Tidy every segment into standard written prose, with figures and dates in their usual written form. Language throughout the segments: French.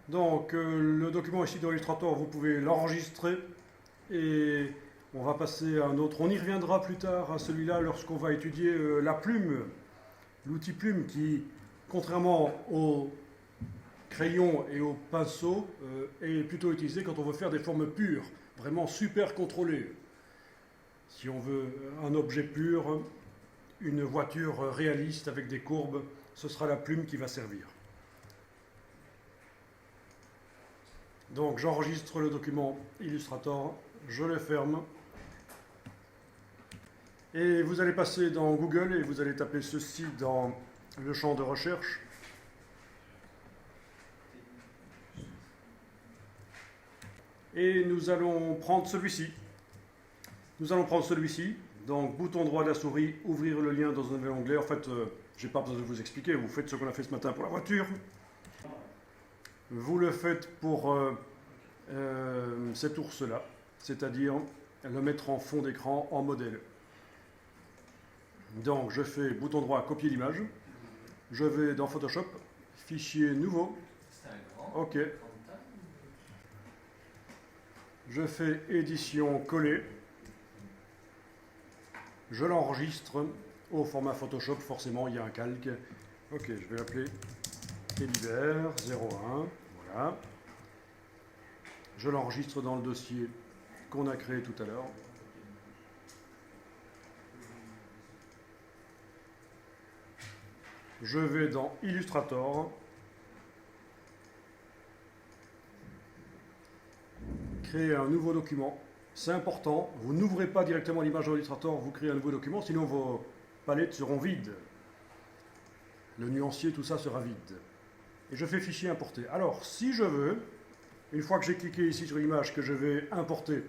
Donc, le document ici dans Illustrator, vous pouvez l'enregistrer et on va passer à un autre. On y reviendra plus tard à celui-là lorsqu'on va étudier la plume, l'outil plume qui, contrairement au crayon et au pinceau, est plutôt utilisé quand on veut faire des formes pures, vraiment super contrôlées. Si on veut un objet pur, une voiture réaliste avec des courbes, ce sera la plume qui va servir. Donc j'enregistre le document Illustrator, je le ferme, et vous allez passer dans Google et vous allez taper ceci dans le champ de recherche. Et nous allons prendre celui-ci. Donc bouton droit de la souris, ouvrir le lien dans un nouvel onglet. En fait, je n'ai pas besoin de vous expliquer, vous faites ce qu'on a fait ce matin pour la voiture. Vous le faites pour cet ours-là, c'est-à-dire le mettre en fond d'écran en modèle. Donc je fais bouton droit, copier l'image. Je vais dans Photoshop, fichier nouveau. OK. Je fais édition coller. Je l'enregistre au format Photoshop, forcément il y a un calque. OK, je vais l'appeler Elibert 01. Voilà. Je l'enregistre dans le dossier qu'on a créé tout à l'heure. Je vais dans Illustrator. Créer un nouveau document. C'est important, vous n'ouvrez pas directement l'image dans Illustrator, vous créez un nouveau document, sinon vos palettes seront vides. Le nuancier, tout ça sera vide. Et je fais fichier importer. Alors, si je veux, une fois que j'ai cliqué ici sur l'image que je vais importer,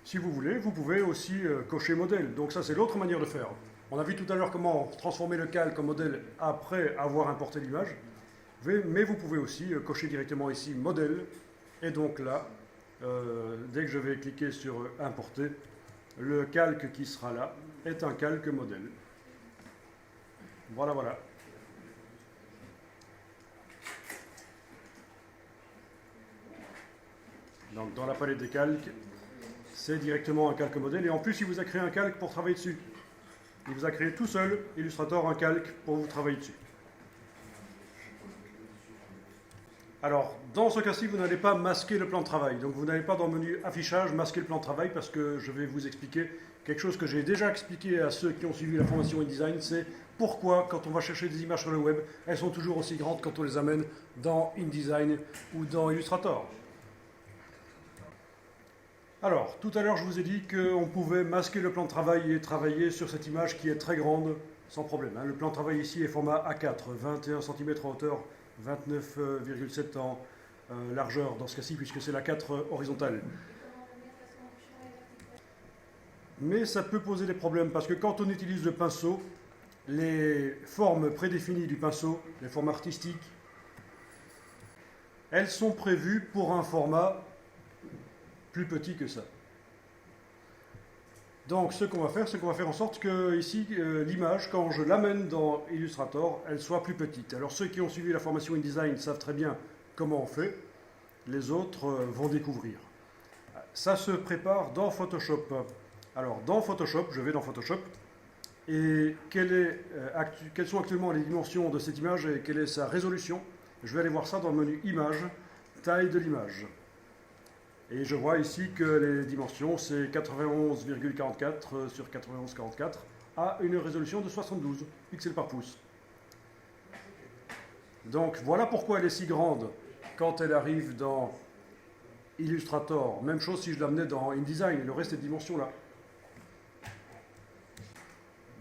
si vous voulez, vous pouvez aussi cocher modèle. Donc ça, c'est l'autre manière de faire. On a vu tout à l'heure comment transformer le calque en modèle après avoir importé l'image. Mais vous pouvez aussi cocher directement ici modèle. Et donc là, dès que je vais cliquer sur importer, le calque qui sera là est un calque modèle. Voilà, voilà. Donc dans la palette des calques, c'est directement un calque modèle. Et en plus, il vous a créé un calque pour travailler dessus. Il vous a créé tout seul, Illustrator, un calque pour vous travailler dessus. Alors, dans ce cas-ci, vous n'allez pas masquer le plan de travail. Donc, vous n'allez pas dans le menu affichage masquer le plan de travail parce que je vais vous expliquer quelque chose que j'ai déjà expliqué à ceux qui ont suivi la formation InDesign, c'est pourquoi, quand on va chercher des images sur le web, elles sont toujours aussi grandes quand on les amène dans InDesign ou dans Illustrator. Alors, tout à l'heure, je vous ai dit qu'on pouvait masquer le plan de travail et travailler sur cette image qui est très grande, sans problème. Le plan de travail ici est format A4, 21 cm en hauteur, 29,7 en largeur dans ce cas-ci, puisque c'est la 4 horizontale. Mais ça peut poser des problèmes, parce que quand on utilise le pinceau, les formes prédéfinies du pinceau, les formes artistiques, elles sont prévues pour un format plus petit que ça. Donc ce qu'on va faire, c'est qu'on va faire en sorte que ici, l'image, quand je l'amène dans Illustrator, elle soit plus petite. Alors ceux qui ont suivi la formation InDesign savent très bien comment on fait. Les autres vont découvrir. Ça se prépare dans Photoshop. Alors dans Photoshop, je vais dans Photoshop. Et quelles sont actuellement les dimensions de cette image et quelle est sa résolution? Je vais aller voir ça dans le menu Image, taille de l'image. Et je vois ici que les dimensions, c'est 91,44 sur 91,44 à une résolution de 72 pixels par pouce. Donc voilà pourquoi elle est si grande quand elle arrive dans Illustrator. Même chose si je l'amenais dans InDesign, le reste est de dimensions-là.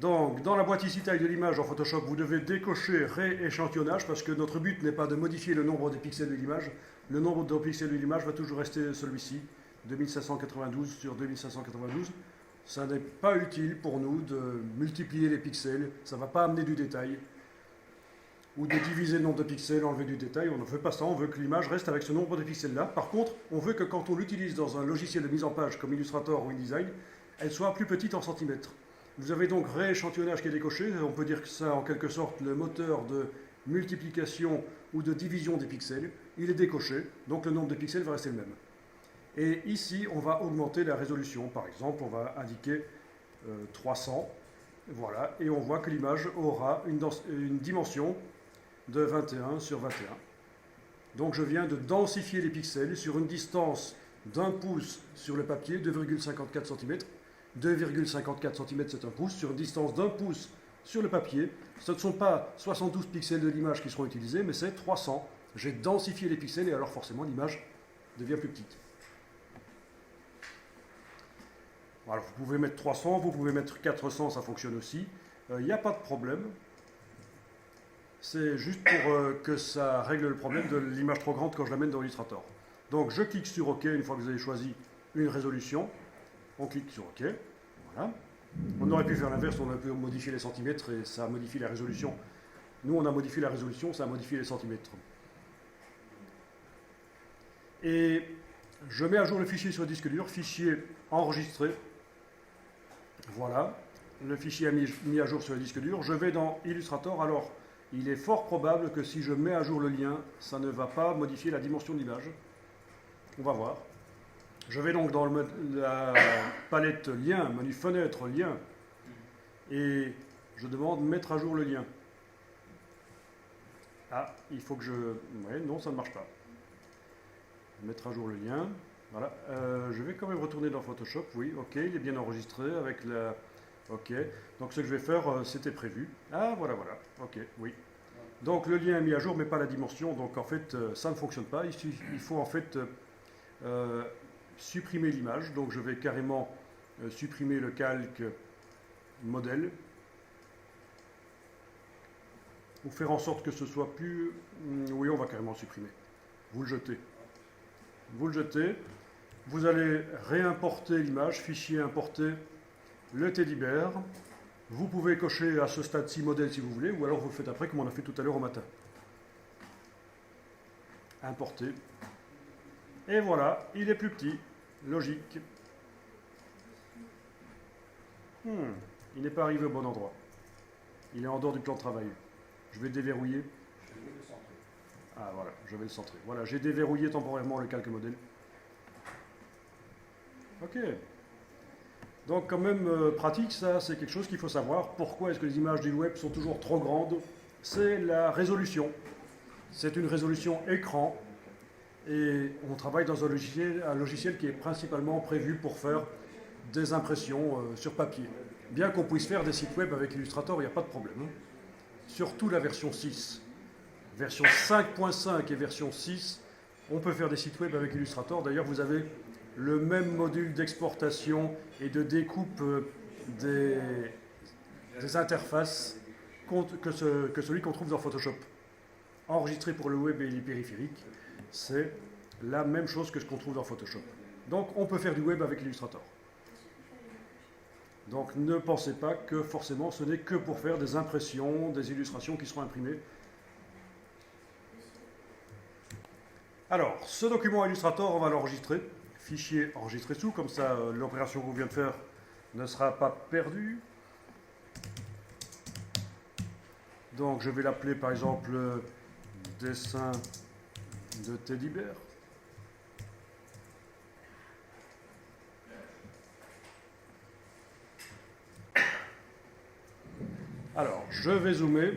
Donc, dans la boîte ici, taille de l'image en Photoshop, vous devez décocher rééchantillonnage parce que notre but n'est pas de modifier le nombre des pixels de l'image. Le nombre de pixels de l'image va toujours rester celui-ci, 2592 sur 2592. Ça n'est pas utile pour nous de multiplier les pixels, ça ne va pas amener du détail. Ou de diviser le nombre de pixels, enlever du détail, on ne veut pas ça, on veut que l'image reste avec ce nombre de pixels-là. Par contre, on veut que quand on l'utilise dans un logiciel de mise en page comme Illustrator ou InDesign, elle soit plus petite en centimètres. Vous avez donc rééchantillonnage qui est décoché, on peut dire que ça en quelque sorte le moteur de multiplication ou de division des pixels. il est décoché, donc le nombre de pixels va rester le même. Et ici, on va augmenter la résolution. Par exemple, on va indiquer 300, voilà, et on voit que l'image aura une dimension de 21 sur 21. Donc je viens de densifier les pixels sur une distance d'1 pouce sur le papier, 2,54 cm. 2,54 cm c'est un pouce, sur une distance d'1 pouce sur le papier. Ce ne sont pas 72 pixels de l'image qui seront utilisés, mais c'est 300. J'ai densifié les pixels et alors forcément l'image devient plus petite. Alors vous pouvez mettre 300, vous pouvez mettre 400, ça fonctionne aussi. Il n'y a pas de problème. C'est juste pour que ça règle le problème de l'image trop grande quand je l'amène dans Illustrator. Donc je clique sur OK une fois que vous avez choisi une résolution. On clique sur OK. Voilà. On aurait pu faire l'inverse, on aurait pu modifier les centimètres et ça modifie la résolution. Nous, on a modifié la résolution, ça a modifié les centimètres. Et je mets à jour le fichier sur le disque dur, fichier enregistré. Voilà, le fichier est mis à jour sur le disque dur. Je vais dans Illustrator, alors il est fort probable que si je mets à jour le lien, ça ne va pas modifier la dimension de l'image. On va voir. Je vais donc dans la palette lien, menu fenêtre, lien, et je demande mettre à jour le lien. Ah, il faut que je... Ouais, non, ça ne marche pas. Mettre à jour le lien. Voilà. Je vais quand même retourner dans Photoshop. Oui, ok, il est bien enregistré avec la... Ok. Donc ce que je vais faire, c'était prévu. Ah, voilà, voilà. Ok, oui. Donc le lien est mis à jour, mais pas la dimension. Donc en fait, ça ne fonctionne pas. Il faut en fait supprimer l'image. Donc je vais carrément supprimer le calque modèle. Ou faire en sorte que ce soit plus... Oui, on va carrément supprimer. Vous le jetez. Vous le jetez. Vous allez réimporter l'image, fichier importer, le teddy bear. Vous pouvez cocher à ce stade-ci modèle si vous voulez, ou alors vous le faites après comme on a fait tout à l'heure au matin. Importer. Et voilà, il est plus petit. Logique. Il n'est pas arrivé au bon endroit. Il est en dehors du plan de travail. Je vais déverrouiller. Ah voilà, je vais le centrer. Voilà, j'ai déverrouillé temporairement le calque modèle. Ok. Donc quand même pratique, ça c'est quelque chose qu'il faut savoir. Pourquoi est-ce que les images du web sont toujours trop grandes? C'est la résolution. C'est une résolution écran. Et on travaille dans un logiciel qui est principalement prévu pour faire des impressions sur papier. Bien qu'on puisse faire des sites web avec Illustrator, il n'y a pas de problème. Hein. Surtout la version 6. Version 5.5 et version 6, on peut faire des sites web avec Illustrator. D'ailleurs, vous avez le même module d'exportation et de découpe des interfaces que celui qu'on trouve dans Photoshop. Enregistré pour le web et les périphériques, c'est la même chose que ce qu'on trouve dans Photoshop. Donc, on peut faire du web avec Illustrator. Donc, ne pensez pas que forcément ce n'est que pour faire des impressions, des illustrations qui seront imprimées. Alors, ce document Illustrator, on va l'enregistrer. Fichier enregistré sous, comme ça l'opération que vous venez de faire ne sera pas perdue. Donc je vais l'appeler par exemple dessin de teddy bear. Alors, je vais zoomer.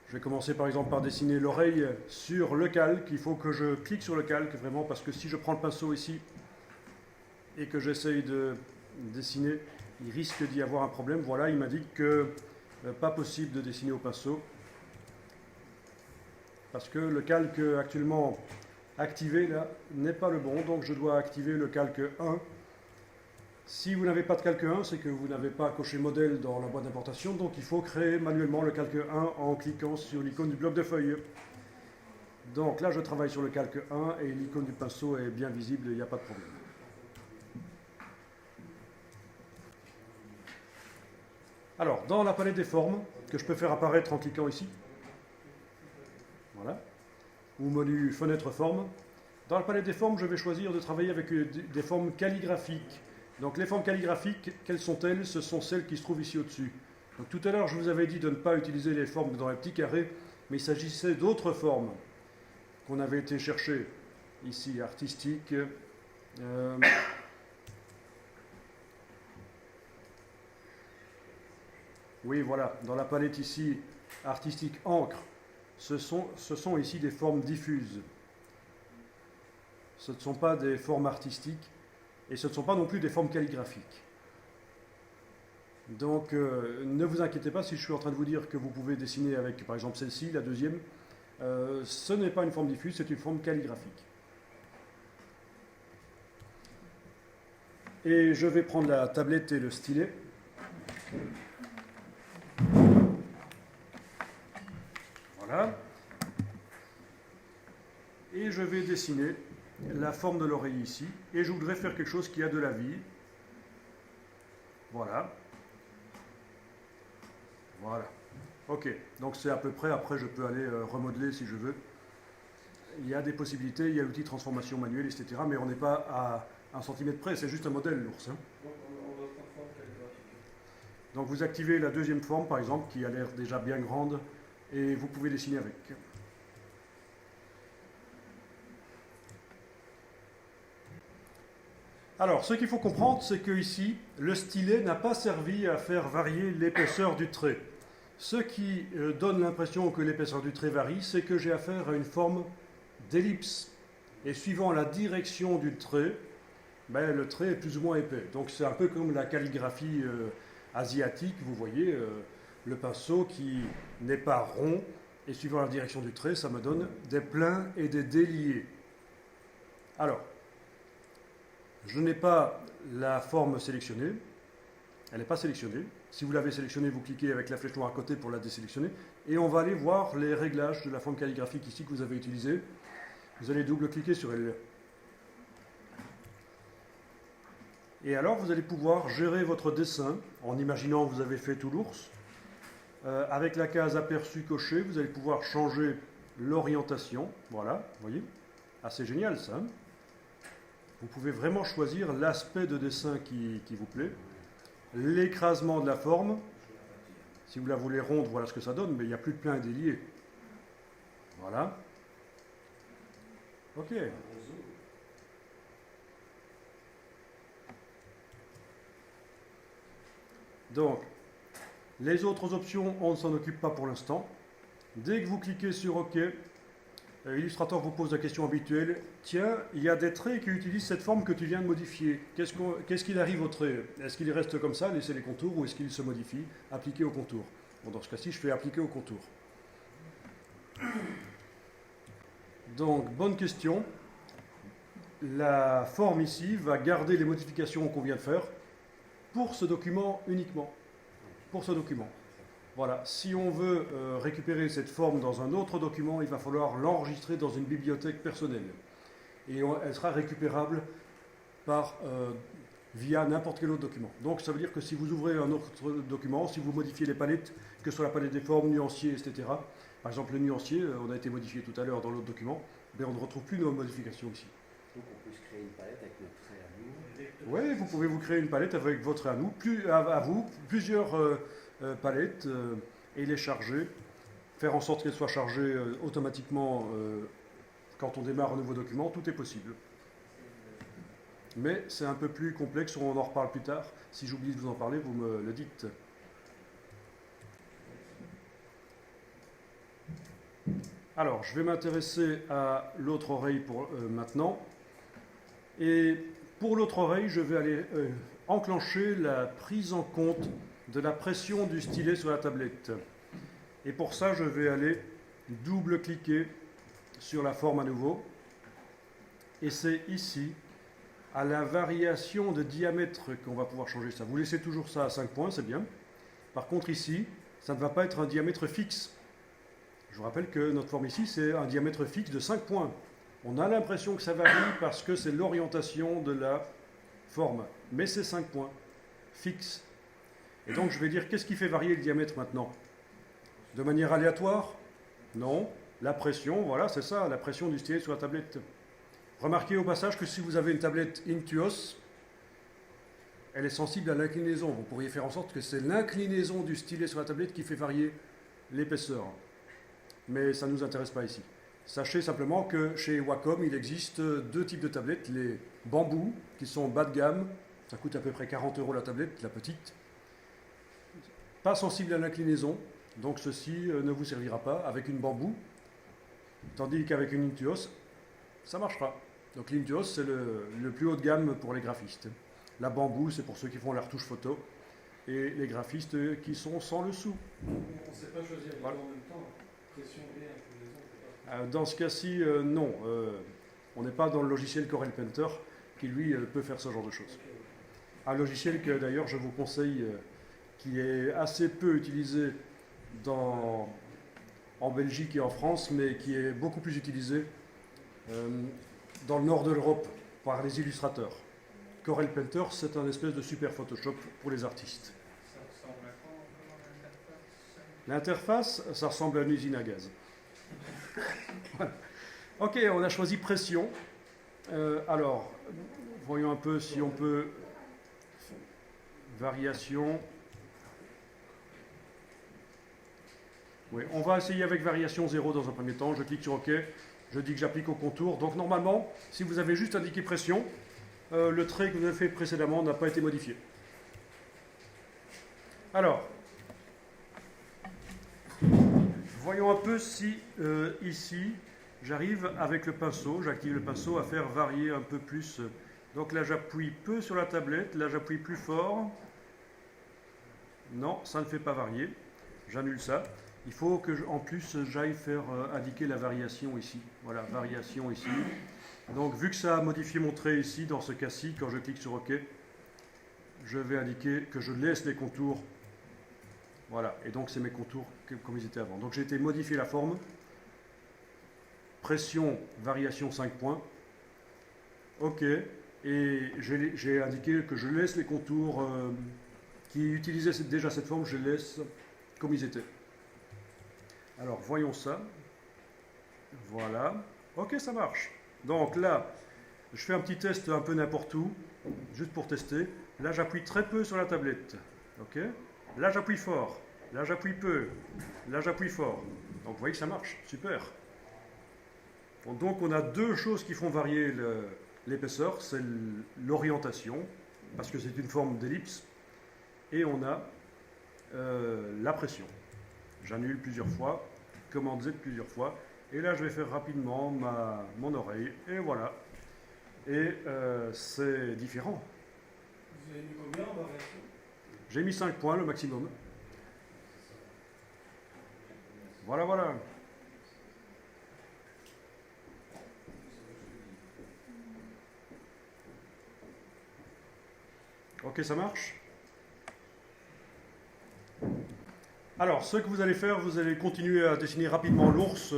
Je vais commencer par exemple par dessiner l'oreille sur le calque. Il faut que je clique sur le calque vraiment parce que si je prends le pinceau ici et que j'essaye de dessiner, il risque d'y avoir un problème. Voilà, il m'indique que pas possible de dessiner au pinceau parce que le calque actuellement activé là n'est pas le bon. Donc je dois activer le calque 1. Si vous n'avez pas de calque 1, c'est que vous n'avez pas coché modèle dans la boîte d'importation, donc il faut créer manuellement le calque 1 en cliquant sur l'icône du bloc de feuilles. Donc là, je travaille sur le calque 1 et l'icône du pinceau est bien visible, il n'y a pas de problème. Alors, dans la palette des formes, que je peux faire apparaître en cliquant ici, voilà, ou menu fenêtre forme, dans la palette des formes, je vais choisir de travailler avec des formes calligraphiques. Donc les formes calligraphiques, quelles sont-elles? Ce sont celles qui se trouvent ici au-dessus. Donc tout à l'heure, je vous avais dit de ne pas utiliser les formes dans les petits carrés, mais il s'agissait d'autres formes. qu'on avait été chercher ici, artistique. Oui, voilà, dans la palette ici, artistique encre, ce sont ici des formes diffuses. Ce ne sont pas des formes artistiques et ce ne sont pas non plus des formes calligraphiques. Donc ne vous inquiétez pas si je suis en train de vous dire que vous pouvez dessiner avec par exemple celle-ci, la deuxième. Ce n'est pas une forme diffuse, c'est une forme calligraphique. Et je vais prendre la tablette et le stylet. Voilà. Et je vais dessiner la forme de l'oreille ici. Et je voudrais faire quelque chose qui a de la vie. Voilà. Voilà. Ok. Donc c'est à peu près. Après, je peux aller remodeler si je veux. Il y a des possibilités. Il y a l'outil transformation manuelle, etc. Mais on n'est pas à 1 cm près. C'est juste un modèle, l'ours. Hein. Donc vous activez la deuxième forme, par exemple, qui a l'air déjà bien grande. Et vous pouvez dessiner avec. Alors, ce qu'il faut comprendre, c'est que ici, le stylet n'a pas servi à faire varier l'épaisseur du trait. Ce qui donne l'impression que l'épaisseur du trait varie, c'est que j'ai affaire à une forme d'ellipse. Et suivant la direction du trait, ben, le trait est plus ou moins épais. Donc c'est un peu comme la calligraphie asiatique, vous voyez, le pinceau qui n'est pas rond, et suivant la direction du trait, ça me donne des pleins et des déliés. Alors, je n'ai pas la forme sélectionnée, elle n'est pas sélectionnée. Si vous l'avez sélectionnée, vous cliquez avec la flèche noire à côté pour la désélectionner, et on va aller voir les réglages de la forme calligraphique ici que vous avez utilisée. Vous allez double-cliquer sur elle. Et alors, vous allez pouvoir gérer votre dessin en imaginant que vous avez fait tout l'ours. Avec la case aperçu cochée, vous allez pouvoir changer l'orientation. Voilà, vous voyez, assez génial ça. Vous pouvez vraiment choisir l'aspect de dessin qui vous plaît. L'écrasement de la forme. Si vous la voulez ronde, voilà ce que ça donne, mais il n'y a plus de plein et délié. Voilà. Ok. Donc, les autres options, on ne s'en occupe pas pour l'instant. Dès que vous cliquez sur OK, Illustrator vous pose la question habituelle. Tiens, il y a des traits qui utilisent cette forme que tu viens de modifier. Qu'est-ce qu'il arrive au trait? Est-ce qu'il reste comme ça, laisser les contours, ou est-ce qu'il se modifie, appliquer au contour? Bon, dans ce cas-ci, je fais appliquer au contour. Donc, bonne question. La forme ici va garder les modifications qu'on vient de faire pour ce document uniquement. Pour ce document. Voilà, si on veut récupérer cette forme dans un autre document, il va falloir l'enregistrer dans une bibliothèque personnelle. Et elle sera récupérable via n'importe quel autre document. Donc ça veut dire que si vous ouvrez un autre document, si vous modifiez les palettes, que ce soit la palette des formes, nuanciers, etc. Par exemple, le nuancier, on a été modifié tout à l'heure dans l'autre document, mais on ne retrouve plus nos modifications ici. Donc on peut se créer une palette avec notre trait à nous. Oui, vous pouvez vous créer une palette avec votre trait à vous, plusieurs palettes, et les charger, faire en sorte qu'elles soient chargées automatiquement quand on démarre un nouveau document, tout est possible. Mais c'est un peu plus complexe, on en reparle plus tard. Si j'oublie de vous en parler, vous me le dites. Alors, je vais m'intéresser à l'autre oreille pour maintenant. Et pour l'autre oreille, je vais aller enclencher la prise en compte de la pression du stylet sur la tablette. Et pour ça, je vais aller double-cliquer sur la forme à nouveau. Et c'est ici, à la variation de diamètre, qu'on va pouvoir changer ça. Vous laissez toujours ça à 5 points, c'est bien. Par contre, ici, ça ne va pas être un diamètre fixe. Je vous rappelle que notre forme ici, c'est un diamètre fixe de 5 points. On a l'impression que ça varie parce que c'est l'orientation de la forme. Mais c'est 5 points fixes. Et donc, je vais dire, qu'est-ce qui fait varier le diamètre maintenant? De manière aléatoire? Non. La pression, voilà, c'est ça, la pression du stylet sur la tablette. Remarquez au passage que si vous avez une tablette Intuos, elle est sensible à l'inclinaison. Vous pourriez faire en sorte que c'est l'inclinaison du stylet sur la tablette qui fait varier l'épaisseur. Mais ça ne nous intéresse pas ici. Sachez simplement que chez Wacom, il existe deux types de tablettes. Les bambous, qui sont bas de gamme, ça coûte à peu près 40 € la tablette, la petite. Pas sensible à l'inclinaison, donc ceci ne vous servira pas avec une bambou. Tandis qu'avec une Intuos, ça marchera. Donc l'Intuos, c'est le plus haut de gamme pour les graphistes. La bambou, c'est pour ceux qui font la retouche photo. Et les graphistes qui sont sans le sou. On ne sait pas choisir les voilà. En même temps, pression et inclinaison. Dans ce cas-ci, non. On n'est pas dans le logiciel Corel Painter qui, lui, peut faire ce genre de choses. Un logiciel que, d'ailleurs, je vous conseille, qui est assez peu utilisé en Belgique et en France, mais qui est beaucoup plus utilisé dans le nord de l'Europe par les illustrateurs. Corel Painter, c'est un espèce de super Photoshop pour les artistes. Ça ressemble à quoi l'interface? Ça ressemble à une usine à gaz. Voilà. Ok, on a choisi pression. Alors, voyons un peu si on peut... Variation. Oui, on va essayer avec variation 0 dans un premier temps. Je clique sur OK. Je dis que j'applique au contour. Donc normalement, si vous avez juste indiqué pression, le trait que vous avez fait précédemment n'a pas été modifié. Alors, voyons un peu si ici, j'arrive avec le pinceau, j'active le pinceau à faire varier un peu plus. Donc là, j'appuie peu sur la tablette, là, j'appuie plus fort. Non, ça ne fait pas varier. J'annule ça. Il faut que, en plus, j'aille faire indiquer la variation ici. Voilà, variation ici. Donc, vu que ça a modifié mon trait ici, dans ce cas-ci, quand je clique sur OK, je vais indiquer que je laisse les contours. Voilà, et donc c'est mes contours comme ils étaient avant. Donc, j'ai été modifier la forme. Pression, variation 5 points. OK, et j'ai indiqué que je laisse les contours qui utilisaient déjà cette forme, je les laisse comme ils étaient. Alors, voyons ça. Voilà. OK, ça marche. Donc là, je fais un petit test un peu n'importe où, juste pour tester. Là, j'appuie très peu sur la tablette. OK. Là, j'appuie fort. Là, j'appuie peu. Là, j'appuie fort. Donc, vous voyez que ça marche. Super. Donc, on a deux choses qui font varier l'épaisseur. C'est l'orientation, parce que c'est une forme d'ellipse. Et on a la pression. J'annule plusieurs fois. Commande Z plusieurs fois. Et là, je vais faire rapidement mon oreille. Et voilà. Et c'est différent. Vous avez mis combien en variation? J'ai mis 5 points, le maximum. Voilà, voilà. Ok, ça marche? Alors, ce que vous allez faire, vous allez continuer à dessiner rapidement l'ours.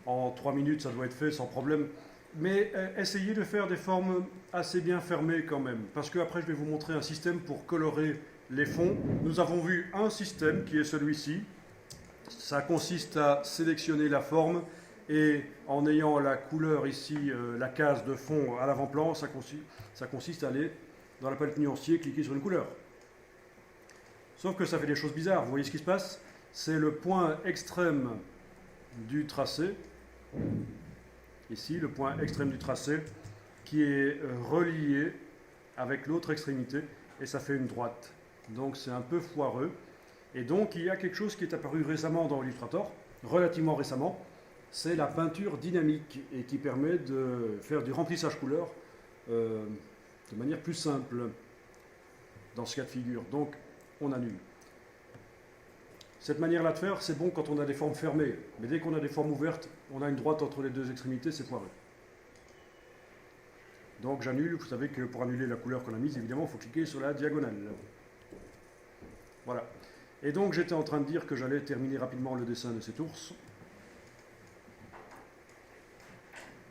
En 3 minutes, ça doit être fait sans problème. Mais essayez de faire des formes assez bien fermées quand même. Parce qu'après, je vais vous montrer un système pour colorer les fonds. Nous avons vu un système qui est celui-ci. Ça consiste à sélectionner la forme et en ayant la couleur ici, la case de fond à l'avant-plan, ça consiste à aller dans la palette nuancier, cliquer sur une couleur. Sauf que ça fait des choses bizarres. Vous voyez ce qui se passe? C'est le point extrême du tracé, ici, le point extrême du tracé, qui est relié avec l'autre extrémité, et ça fait une droite. Donc c'est un peu foireux. Et donc il y a quelque chose qui est apparu récemment dans Illustrator, relativement récemment, c'est la peinture dynamique, et qui permet de faire du remplissage couleur de manière plus simple dans ce cas de figure. Donc on annule. Cette manière-là de faire, c'est bon quand on a des formes fermées. Mais dès qu'on a des formes ouvertes, on a une droite entre les deux extrémités, c'est foireux. Donc j'annule. Vous savez que pour annuler la couleur qu'on a mise, évidemment, il faut cliquer sur la diagonale. Voilà. Et donc j'étais en train de dire que j'allais terminer rapidement le dessin de cet ours.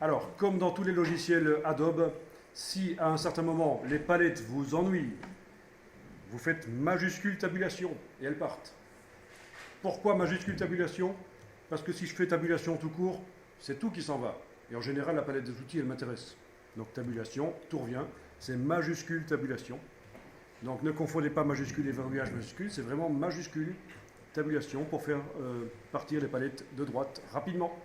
Alors, comme dans tous les logiciels Adobe, si à un certain moment les palettes vous ennuient, vous faites majuscule tabulation et elles partent. Pourquoi majuscule tabulation? Parce que si je fais tabulation tout court, c'est tout qui s'en va. Et en général, la palette des outils, elle m'intéresse. Donc tabulation, tout revient, c'est majuscule tabulation. Donc ne confondez pas majuscule et verrouillage majuscule, c'est vraiment majuscule tabulation pour faire partir les palettes de droite rapidement.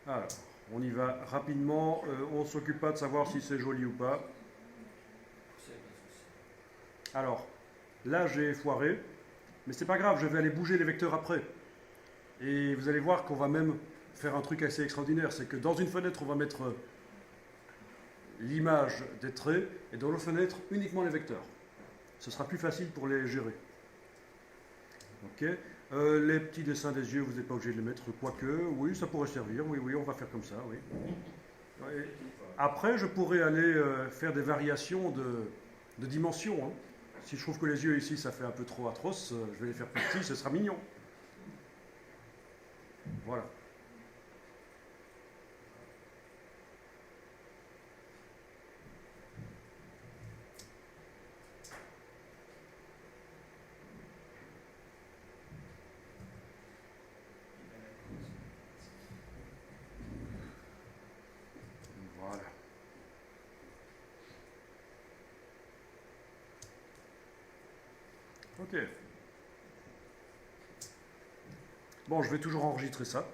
Alors, on y va rapidement. On ne s'occupe pas de savoir si c'est joli ou pas. Alors, là j'ai foiré, mais c'est pas grave, je vais aller bouger les vecteurs après. Et vous allez voir qu'on va même faire un truc assez extraordinaire, c'est que dans une fenêtre, on va mettre l'image des traits, et dans l'autre fenêtre, uniquement les vecteurs. Ce sera plus facile pour les gérer. Ok. Les petits dessins des yeux, vous n'êtes pas obligé de les mettre, quoique, oui, ça pourrait servir, oui, oui, on va faire comme ça, oui. Et après, je pourrais aller faire des variations de dimensions. Hein. Si je trouve que les yeux ici, ça fait un peu trop atroce, je vais les faire plus petits, ce sera mignon. Voilà. Voilà. Ok. Bon, je vais toujours enregistrer ça.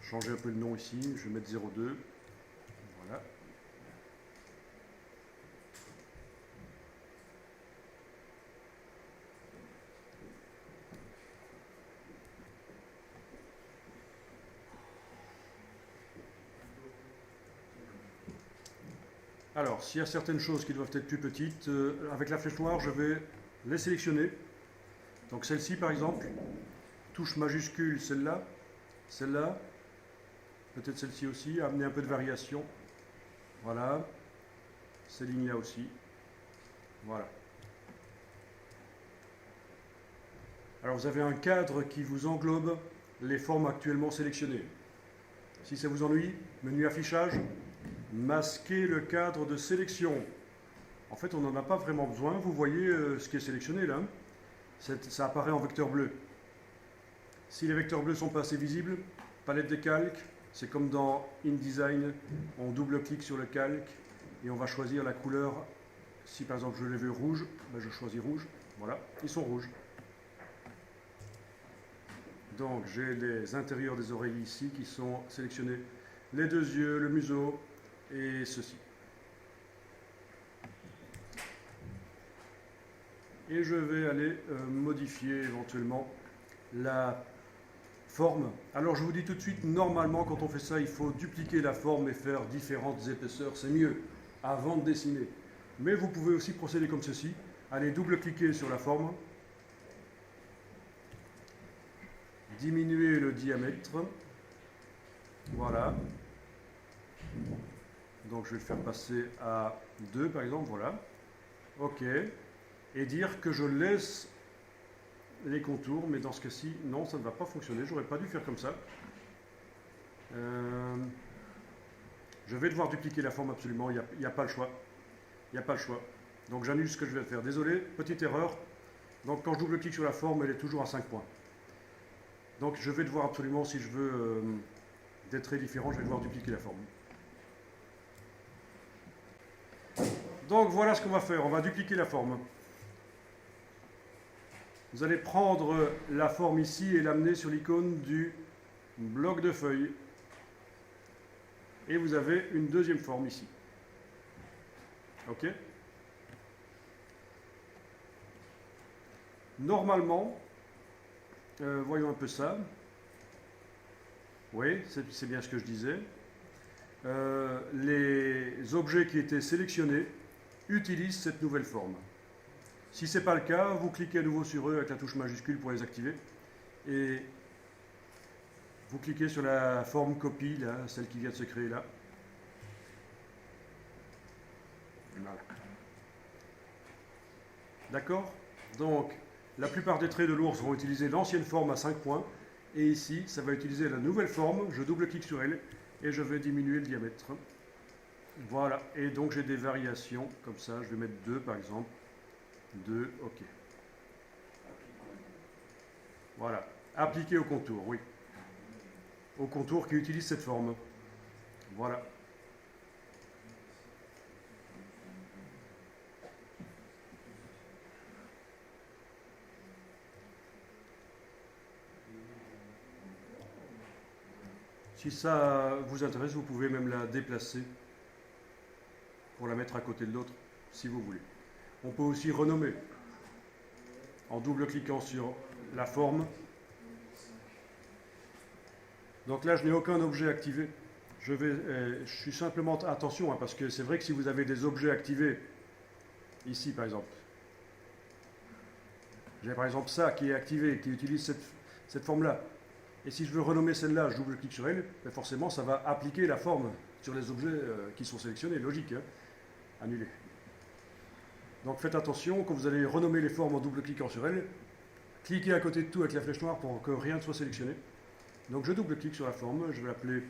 Changer un peu le nom ici, je vais mettre 02. Voilà. Alors, s'il y a certaines choses qui doivent être plus petites, avec la flèche noire, je vais les sélectionner. Donc celle-ci, par exemple, touche majuscule, celle-là, peut-être celle-ci aussi, amener un peu de variation. Voilà, ces lignes-là aussi. Voilà. Alors vous avez un cadre qui vous englobe les formes actuellement sélectionnées. Si ça vous ennuie, menu affichage, masquer le cadre de sélection. En fait, on n'en a pas vraiment besoin. Vous voyez ce qui est sélectionné là. Ça apparaît en vecteur bleu. Si les vecteurs bleus ne sont pas assez visibles, palette des calques, c'est comme dans InDesign, on double-clique sur le calque et on va choisir la couleur. Si par exemple je les veux rouges, ben je choisis rouge. Voilà, ils sont rouges. Donc j'ai les intérieurs des oreilles ici qui sont sélectionnés. Les deux yeux, le museau et ceci. Et je vais aller modifier éventuellement la forme. Alors je vous dis tout de suite, normalement quand on fait ça, il faut dupliquer la forme et faire différentes épaisseurs, c'est mieux, avant de dessiner. Mais vous pouvez aussi procéder comme ceci, allez double-cliquer sur la forme, diminuer le diamètre, voilà. Donc je vais le faire passer à 2 par exemple, voilà. Ok. Et dire que je laisse les contours, mais dans ce cas-ci, non, ça ne va pas fonctionner. J'aurais pas dû faire comme ça. Je vais devoir dupliquer la forme absolument, il n'y a pas le choix. Il n'y a pas le choix. Donc j'annule ce que je vais faire. Désolé, petite erreur. Donc quand je double-clique sur la forme, elle est toujours à 5 points. Donc je vais devoir absolument, si je veux des traits différents, je vais devoir dupliquer la forme. Donc voilà ce qu'on va faire, on va dupliquer la forme. Vous allez prendre la forme ici et l'amener sur l'icône du bloc de feuilles. Et vous avez une deuxième forme ici. Ok? Normalement, voyons un peu ça. Oui, c'est bien ce que je disais. Les objets qui étaient sélectionnés utilisent cette nouvelle forme. Si ce n'est pas le cas, vous cliquez à nouveau sur eux avec la touche majuscule pour les activer. Et vous cliquez sur la forme copie, là, celle qui vient de se créer là. Voilà. D'accord? Donc, la plupart des traits de l'ours vont utiliser l'ancienne forme à 5 points. Et ici, ça va utiliser la nouvelle forme. Je double-clique sur elle et je vais diminuer le diamètre. Voilà. Et donc, j'ai des variations comme ça. Je vais mettre 2 par exemple. 2, ok. Voilà. Appliquer au contour, oui. Au contour qui utilise cette forme. Voilà. Si ça vous intéresse, vous pouvez même la déplacer pour la mettre à côté de l'autre, si vous voulez. On peut aussi renommer en double-cliquant sur la forme. Donc là, je n'ai aucun objet activé. Je suis simplement... Attention, hein, parce que c'est vrai que si vous avez des objets activés, ici par exemple, j'ai par exemple ça qui est activé, qui utilise cette forme-là. Et si je veux renommer celle-là, je double-clique sur elle, ben forcément ça va appliquer la forme sur les objets qui sont sélectionnés, logique, hein, annuler. Donc faites attention, quand vous allez renommer les formes en double-cliquant sur elles, cliquez à côté de tout avec la flèche noire pour que rien ne soit sélectionné. Donc je double-clique sur la forme, je vais l'appeler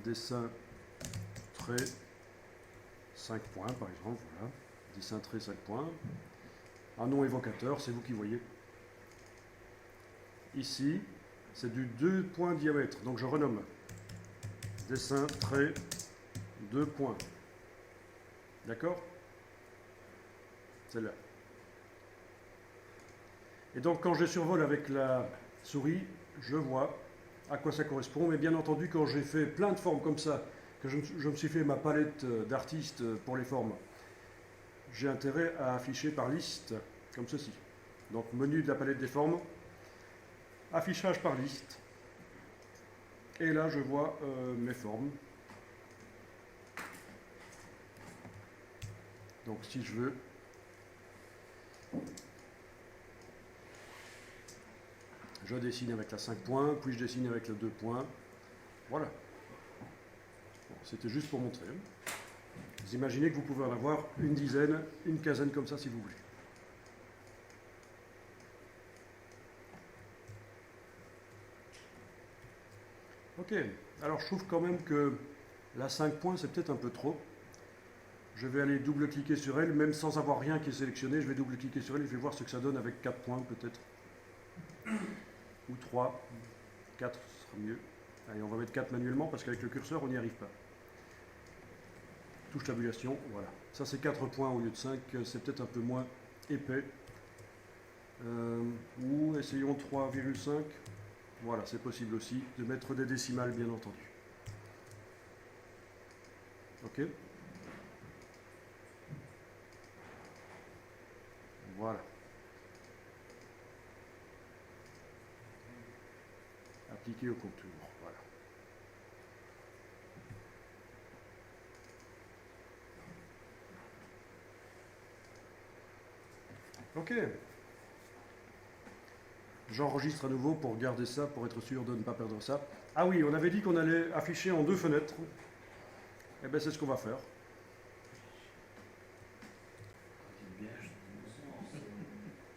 dessin trait 5 points par exemple, voilà. Dessin trait 5 points. Un nom évocateur, c'est vous qui voyez. Ici, c'est du 2 points diamètre, donc je renomme dessin trait 2 points. D'accord? Celle-là. Et donc quand je survole avec la souris, je vois à quoi ça correspond. Mais bien entendu, quand j'ai fait plein de formes comme ça, que je me suis fait ma palette d'artistes pour les formes, j'ai intérêt à afficher par liste, comme ceci. Donc menu de la palette des formes, affichage par liste. Et là, je vois mes formes. Donc si je veux, je dessine avec la 5 points, puis je dessine avec le 2 points. Voilà. Bon, c'était juste pour montrer. Vous imaginez que vous pouvez en avoir une dizaine, une quinzaine comme ça si vous voulez. Ok, alors je trouve quand même que la 5 points c'est peut-être un peu trop. Je vais aller double-cliquer sur elle, même sans avoir rien qui est sélectionné, je vais double-cliquer sur elle et je vais voir ce que ça donne avec 4 points peut-être. Ou 3, 4 ce sera mieux. Allez, on va mettre 4 manuellement parce qu'avec le curseur on n'y arrive pas. Touche tabulation, voilà. Ça c'est 4 points au lieu de 5, c'est peut-être un peu moins épais. Ou essayons 3,5. Voilà, c'est possible aussi de mettre des décimales bien entendu. Ok. Voilà. Appliquer au contour, voilà. Ok. J'enregistre à nouveau pour garder ça, pour être sûr de ne pas perdre ça. Ah oui, on avait dit qu'on allait afficher en 2 fenêtres. Eh bien, c'est ce qu'on va faire.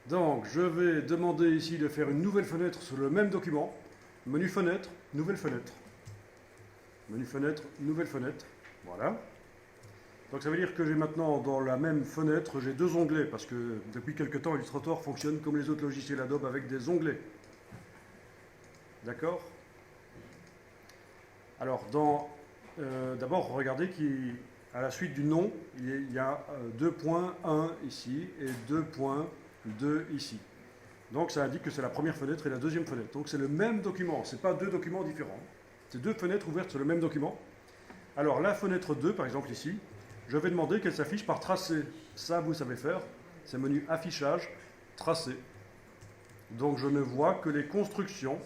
Donc, je vais demander ici de faire une nouvelle fenêtre sur le même document. Menu fenêtre, nouvelle fenêtre. Menu fenêtre, nouvelle fenêtre. Voilà. Donc ça veut dire que j'ai maintenant dans la même fenêtre, j'ai 2 onglets, parce que depuis quelque temps, Illustrator fonctionne comme les autres logiciels Adobe avec des onglets. D'accord? Alors, d'abord, regardez qu'à la suite du nom, il y a 2.1 ici et 2.2 ici. Donc ça indique que c'est la première fenêtre et la deuxième fenêtre. Donc c'est le même document, ce n'est pas 2 documents différents. C'est 2 fenêtres ouvertes sur le même document. Alors la fenêtre 2, par exemple ici, je vais demander qu'elle s'affiche par tracé. Ça, vous savez faire. C'est menu affichage, tracé. Donc je ne vois que les constructions.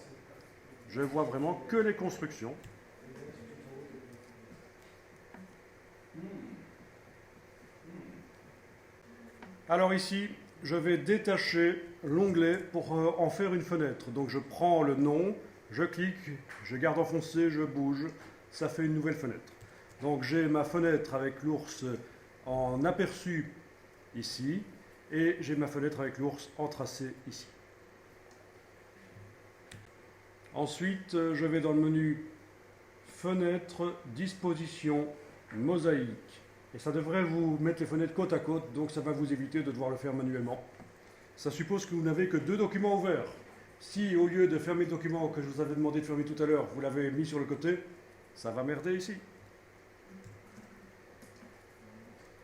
Je vois vraiment que les constructions. Alors ici, je vais détacher l'onglet pour en faire une fenêtre. Donc je prends le nom, je clique, je garde enfoncé, je bouge. Ça fait une nouvelle fenêtre. Donc j'ai ma fenêtre avec l'ours en aperçu ici, et j'ai ma fenêtre avec l'ours en tracé ici. Ensuite, je vais dans le menu Fenêtre, Disposition, Mosaïque. Et ça devrait vous mettre les fenêtres côte à côte, donc ça va vous éviter de devoir le faire manuellement. Ça suppose que vous n'avez que 2 documents ouverts. Si au lieu de fermer le document que je vous avais demandé de fermer tout à l'heure, vous l'avez mis sur le côté, ça va merder ici.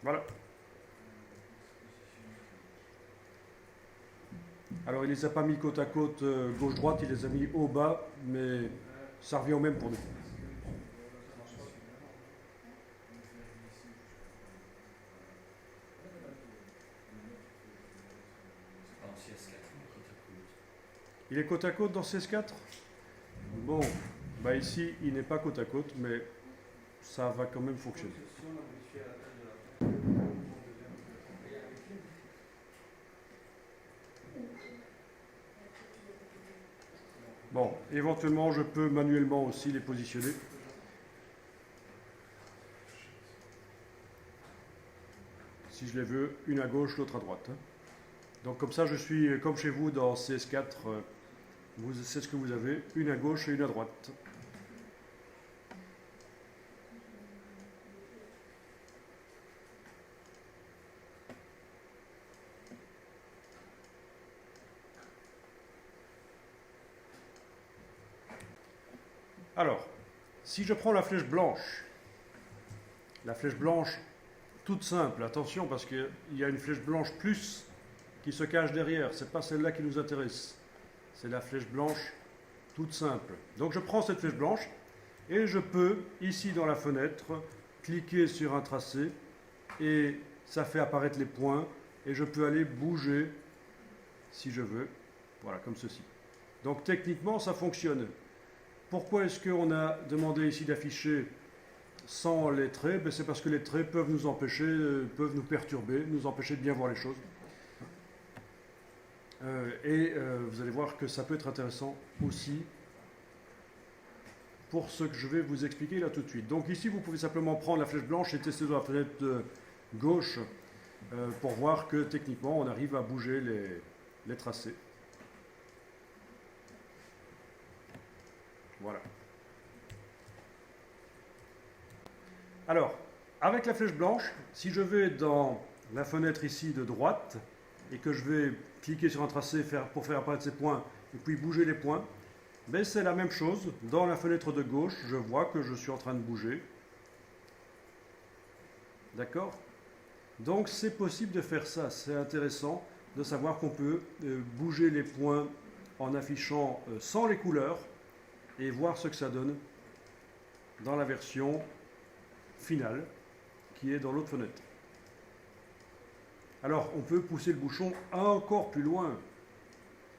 Voilà. Alors il ne les a pas mis côte à côte, gauche-droite, il les a mis haut-bas, mais ça revient au même pour nous. Il est côte à côte dans CS4 ? Bon, bah ici il n'est pas côte à côte, mais ça va quand même fonctionner. Bon, éventuellement je peux manuellement aussi les positionner. Si je les veux, une à gauche, l'autre à droite. Donc comme ça je suis comme chez vous dans CS4, c'est ce que vous avez, une à gauche et une à droite. Alors, si je prends la flèche blanche toute simple, attention parce qu'il y a une flèche blanche plus qui se cache derrière, c'est pas celle-là qui nous intéresse, c'est la flèche blanche toute simple. Donc je prends cette flèche blanche et je peux, ici dans la fenêtre, cliquer sur un tracé et ça fait apparaître les points et je peux aller bouger si je veux, voilà comme ceci. Donc techniquement ça fonctionne. Pourquoi est-ce qu'on a demandé ici d'afficher sans les traits? C'est parce que les traits peuvent nous empêcher, peuvent nous perturber, nous empêcher de bien voir les choses. Vous allez voir que ça peut être intéressant aussi pour ce que je vais vous expliquer là tout de suite. Donc ici, vous pouvez simplement prendre la flèche blanche et tester dans la fenêtre de gauche pour voir que techniquement, on arrive à bouger les tracés. Voilà. Alors, avec la flèche blanche, si je vais dans la fenêtre ici de droite et que je vais cliquer sur un tracé pour faire apparaître ces points et puis bouger les points, ben c'est la même chose. Dans la fenêtre de gauche, je vois que je suis en train de bouger. D'accord? Donc c'est possible de faire ça. C'est intéressant de savoir qu'on peut bouger les points en affichant sans les couleurs et voir ce que ça donne dans la version finale qui est dans l'autre fenêtre. Alors, on peut pousser le bouchon encore plus loin.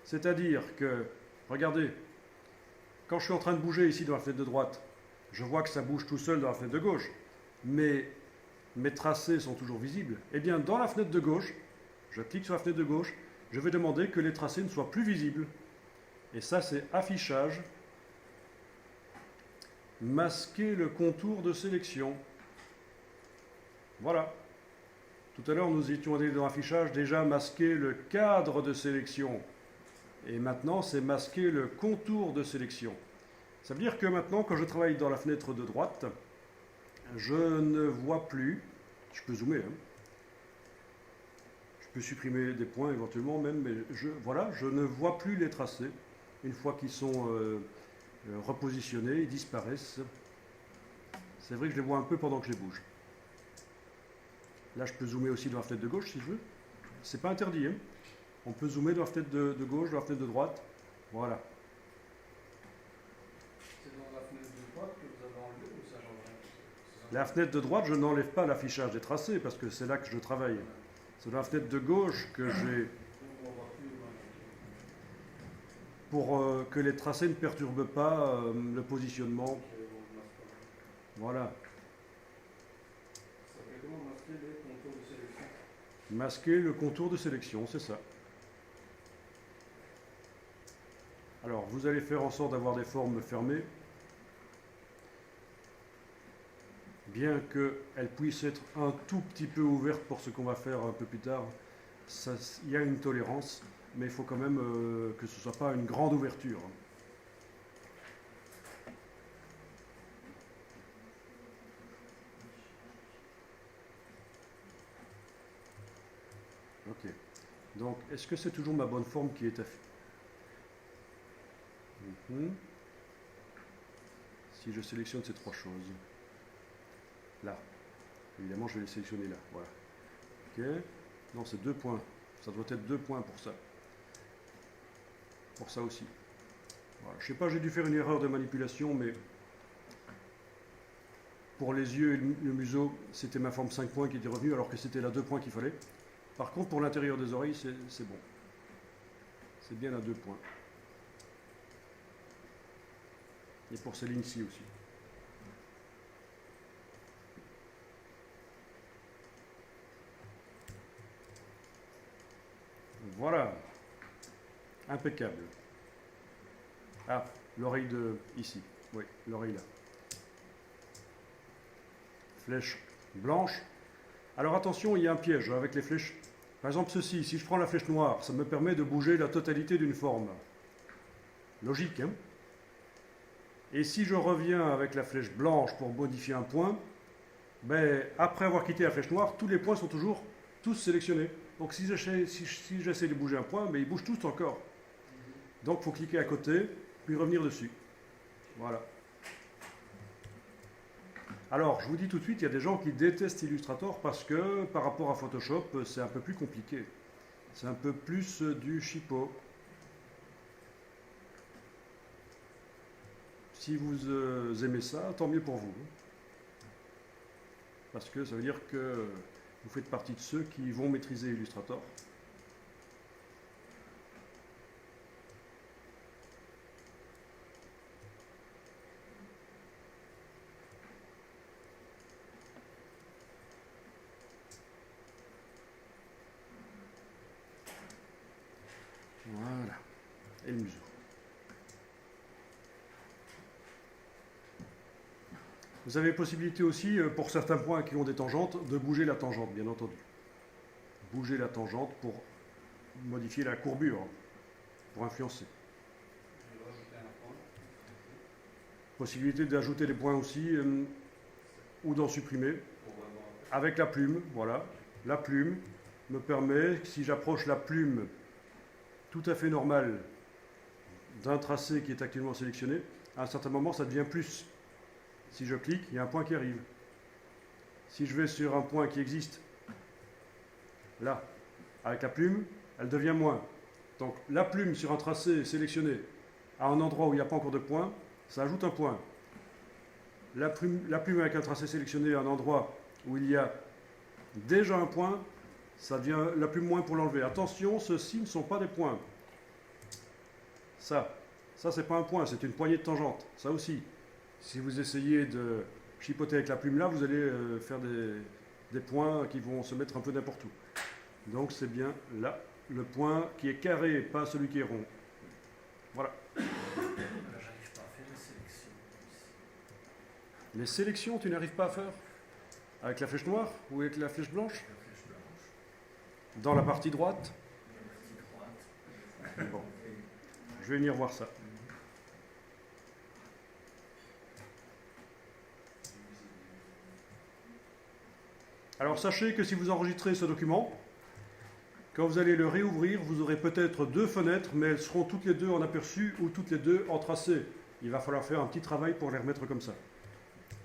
C'est-à-dire que, regardez, quand je suis en train de bouger ici dans la fenêtre de droite, je vois que ça bouge tout seul dans la fenêtre de gauche, mais mes tracés sont toujours visibles. Eh bien, dans la fenêtre de gauche, je clique sur la fenêtre de gauche, je vais demander que les tracés ne soient plus visibles. Et ça, c'est affichage, masquer le contour de sélection. Voilà. Tout à l'heure, nous étions allés dans l'affichage déjà masquer le cadre de sélection. Et maintenant, c'est masquer le contour de sélection. Ça veut dire que maintenant, quand je travaille dans la fenêtre de droite, je ne vois plus, je peux zoomer, hein. Je peux supprimer des points éventuellement même, mais voilà, je ne vois plus les tracés. Une fois qu'ils sont repositionnés, ils disparaissent. C'est vrai que je les vois un peu pendant que je les bouge. Là, je peux zoomer aussi dans la fenêtre de gauche si je veux. C'est pas interdit, hein. On peut zoomer dans la fenêtre de gauche, dans la fenêtre de droite. Voilà. C'est dans la fenêtre de droite que vous avez enlevé ou ça change rien? La fenêtre de droite, je n'enlève pas l'affichage des tracés parce que c'est là que je travaille. C'est dans la fenêtre de gauche que j'ai... pour que les tracés ne perturbent pas le positionnement. Voilà. Ça fait comment masquer les contours de sélection? Masquer le contour de sélection, c'est ça. Alors, vous allez faire en sorte d'avoir des formes fermées, bien qu'elles puissent être un tout petit peu ouvertes pour ce qu'on va faire un peu plus tard. Il y a une tolérance, mais il faut quand même que ce ne soit pas une grande ouverture. Ok. Donc, est-ce que c'est toujours ma bonne forme qui est affichée? Si je sélectionne ces trois choses, là, évidemment je vais les sélectionner là, voilà. Ok. Non, c'est 2 points. Ça doit être 2 points pour ça. pour ça aussi. Voilà. Je ne sais pas, j'ai dû faire une erreur de manipulation, mais pour les yeux et le museau, c'était ma forme 5 points qui était revenue, alors que c'était là 2 points qu'il fallait. Par contre, pour l'intérieur des oreilles, c'est bon. C'est bien à 2 points. Et pour ces lignes-ci aussi. Voilà. Impeccable. Ah, l'oreille de ici. Oui, l'oreille là. Flèche blanche. Alors attention, il y a un piège avec les flèches. Par exemple, ceci, si je prends la flèche noire, ça me permet de bouger la totalité d'une forme. Logique, hein? Et si je reviens avec la flèche blanche pour modifier un point, ben, après avoir quitté la flèche noire, tous les points sont toujours tous sélectionnés. Donc si j'essaie de bouger un point, ben, ils bougent tous encore. Donc il faut cliquer à côté, puis revenir dessus. Voilà. Alors, je vous dis tout de suite, il y a des gens qui détestent Illustrator parce que par rapport à Photoshop, c'est un peu plus compliqué. C'est un peu plus du chipot. Si vous aimez ça, tant mieux pour vous. Parce que ça veut dire que vous faites partie de ceux qui vont maîtriser Illustrator. Voilà. Et le museau. Vous avez possibilité aussi, pour certains points qui ont des tangentes, de bouger la tangente, bien entendu. Bouger la tangente pour modifier la courbure, pour influencer. Possibilité d'ajouter des points aussi, ou d'en supprimer. Avec la plume, voilà. La plume me permet, si j'approche la plume tout à fait normale d'un tracé qui est actuellement sélectionné, à un certain moment, ça devient plus. Si je clique, il y a un point qui arrive. Si je vais sur un point qui existe, là, avec la plume, elle devient moins. Donc la plume sur un tracé sélectionné à un endroit où il n'y a pas encore de point, ça ajoute un point. La plume avec un tracé sélectionné à un endroit où il y a déjà un point, ça devient la plume moins pour l'enlever. Attention, ceux-ci ne sont pas des points. Ça c'est pas un point, c'est une poignée de tangente. Ça aussi. Si vous essayez de chipoter avec la plume là, vous allez faire des points qui vont se mettre un peu n'importe où. Donc c'est bien là, le point qui est carré, pas celui qui est rond. Voilà. J'arrive pas à faire les sélections. Les sélections, tu n'arrives pas à faire? Avec la flèche noire ou avec la flèche blanche? La flèche blanche, Dans la partie droite? la partie droite. Bon. Je vais venir voir ça. Alors sachez que si vous enregistrez ce document, quand vous allez le réouvrir, vous aurez peut-être 2 fenêtres, mais elles seront toutes les 2 en aperçu ou toutes les 2 en tracé. Il va falloir faire un petit travail pour les remettre comme ça.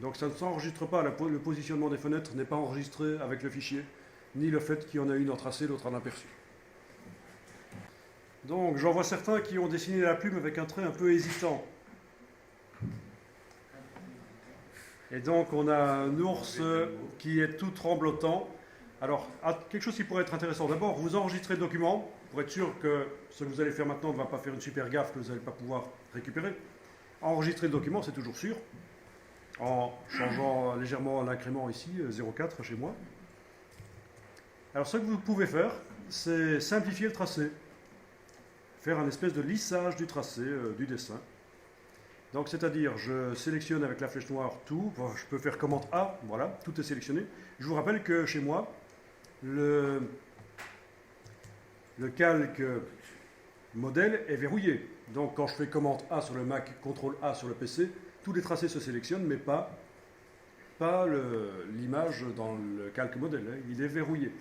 Donc ça ne s'enregistre pas, le positionnement des fenêtres n'est pas enregistré avec le fichier, ni le fait qu'il y en a une en tracé, l'autre en aperçu. Donc j'en vois certains qui ont dessiné la plume avec un trait un peu hésitant. Et donc on a un ours qui est tout tremblotant. Alors, quelque chose qui pourrait être intéressant. D'abord, vous enregistrez le document pour être sûr que ce que vous allez faire maintenant ne va pas faire une super gaffe que vous n'allez pas pouvoir récupérer. Enregistrer le document, c'est toujours sûr, en changeant légèrement l'incrément ici, 0,4 chez moi. Alors, ce que vous pouvez faire, c'est simplifier le tracé. Faire un espèce de lissage du tracé, du dessin. Donc, c'est-à-dire, je sélectionne avec la flèche noire tout. Je peux faire commande A, voilà, tout est sélectionné. Je vous rappelle que chez moi, le calque modèle est verrouillé. Donc, quand je fais commande A sur le Mac, CTRL A sur le PC, tous les tracés se sélectionnent, mais pas l'image dans le calque modèle. Hein, il est verrouillé.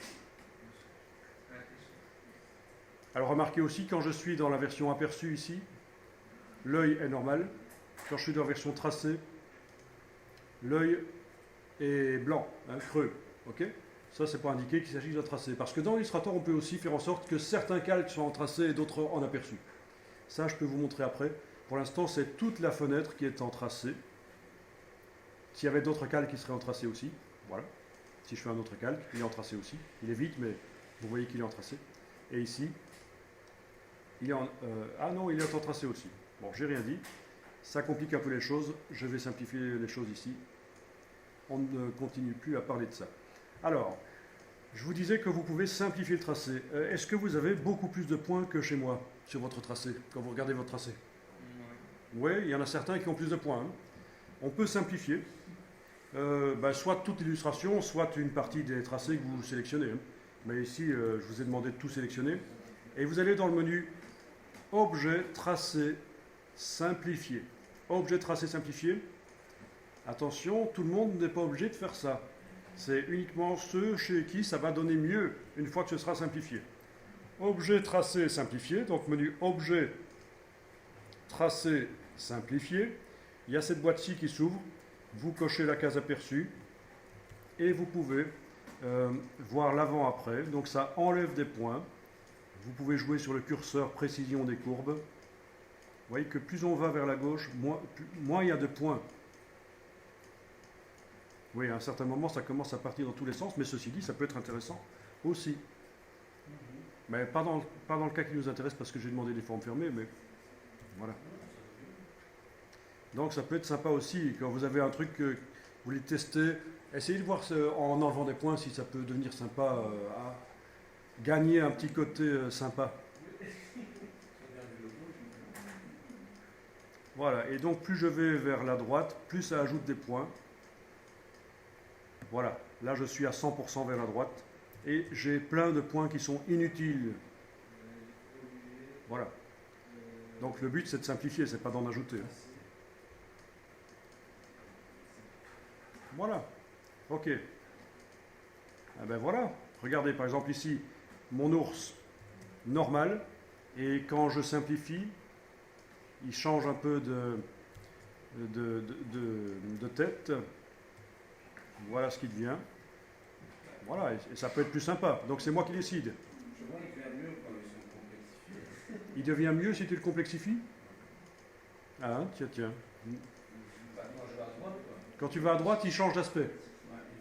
Alors, remarquez aussi, quand je suis dans la version aperçue ici, l'œil est normal. Quand je suis dans la version tracée, l'œil est blanc, hein, creux. Okay, ça, c'est pour indiquer qu'il s'agit d'un tracé. Parce que dans Illustrator, on peut aussi faire en sorte que certains calques soient en tracé et d'autres en aperçu. Ça, je peux vous montrer après. Pour l'instant, c'est toute la fenêtre qui est en tracé. S'il y avait d'autres calques, il serait en tracé aussi. Voilà. Si je fais un autre calque, il est en tracé aussi. Il est vite, mais vous voyez qu'il est en tracé. Et ici, il est en... ah non, il est en tracé aussi. Bon, j'ai rien dit. Ça complique un peu les choses. Je vais simplifier les choses ici. On ne continue plus à parler de ça. Alors, je vous disais que vous pouvez simplifier le tracé. Est-ce que vous avez beaucoup plus de points que chez moi sur votre tracé, quand vous regardez votre tracé? Oui, il y en a certains qui ont plus de points. Hein. On peut simplifier. Soit toute l'illustration, soit une partie des tracés que vous sélectionnez. Hein. Mais ici, je vous ai demandé de tout sélectionner. Et vous allez dans le menu Objet, Tracé, Simplifier. Objet, Tracé, Simplifier. Attention, tout le monde n'est pas obligé de faire ça. C'est uniquement ceux chez qui ça va donner mieux une fois que ce sera simplifié. Objet, Tracé, Simplifier. Donc menu Objet, Tracé, Simplifier. Il y a cette boîte-ci qui s'ouvre. Vous cochez la case aperçue et vous pouvez voir l'avant-après. Donc ça enlève des points. Vous pouvez jouer sur le curseur précision des courbes. Vous voyez que plus on va vers la gauche, moins il y a de points. Oui, à un certain moment, ça commence à partir dans tous les sens, mais ceci dit, ça peut être intéressant aussi. Mais pas dans le cas qui nous intéresse parce que j'ai demandé des formes fermées, mais voilà. Donc ça peut être sympa aussi, quand vous avez un truc que vous voulez tester, essayez de voir en enlevant des points si ça peut devenir sympa, à gagner un petit côté sympa. Voilà, et donc plus je vais vers la droite, plus ça ajoute des points. Voilà, là je suis à 100% vers la droite, et j'ai plein de points qui sont inutiles. Voilà. Donc le but c'est de simplifier, c'est pas d'en ajouter. Hein. Voilà. Ok. Eh ben voilà. Regardez par exemple ici, mon ours normal. Et quand je simplifie, il change un peu de tête. Voilà ce qu'il devient. Voilà. Et ça peut être plus sympa. Donc c'est moi qui décide. Je vois, il devient mieux quand ils sont complexifiés. Il devient mieux si tu le complexifies? Ah, tiens. Bah, moi, je vais à droite, quoi. Quand tu vas à droite, il change d'aspect. Ouais,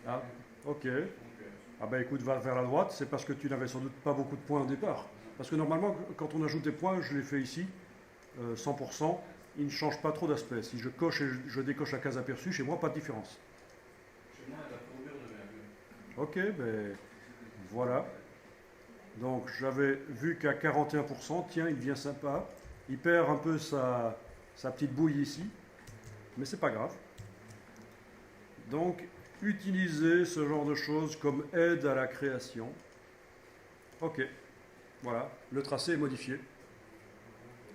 Ah, ok. donc, Ah ben écoute, va vers la droite, c'est parce que tu n'avais sans doute pas beaucoup de points au départ. Parce que normalement, quand on ajoute des points, je l'ai fait ici, 100%, il ne change pas trop d'aspect. Si je coche et je décoche la case aperçue, chez moi, pas de différence. chez moi, la courbure devient mieux. Ok, ben voilà. Donc j'avais vu qu'à 41%, tiens, il devient sympa. Il perd un peu sa petite bouille ici, mais c'est pas grave. Donc, utilisez ce genre de choses comme aide à la création. Ok, voilà, le tracé est modifié.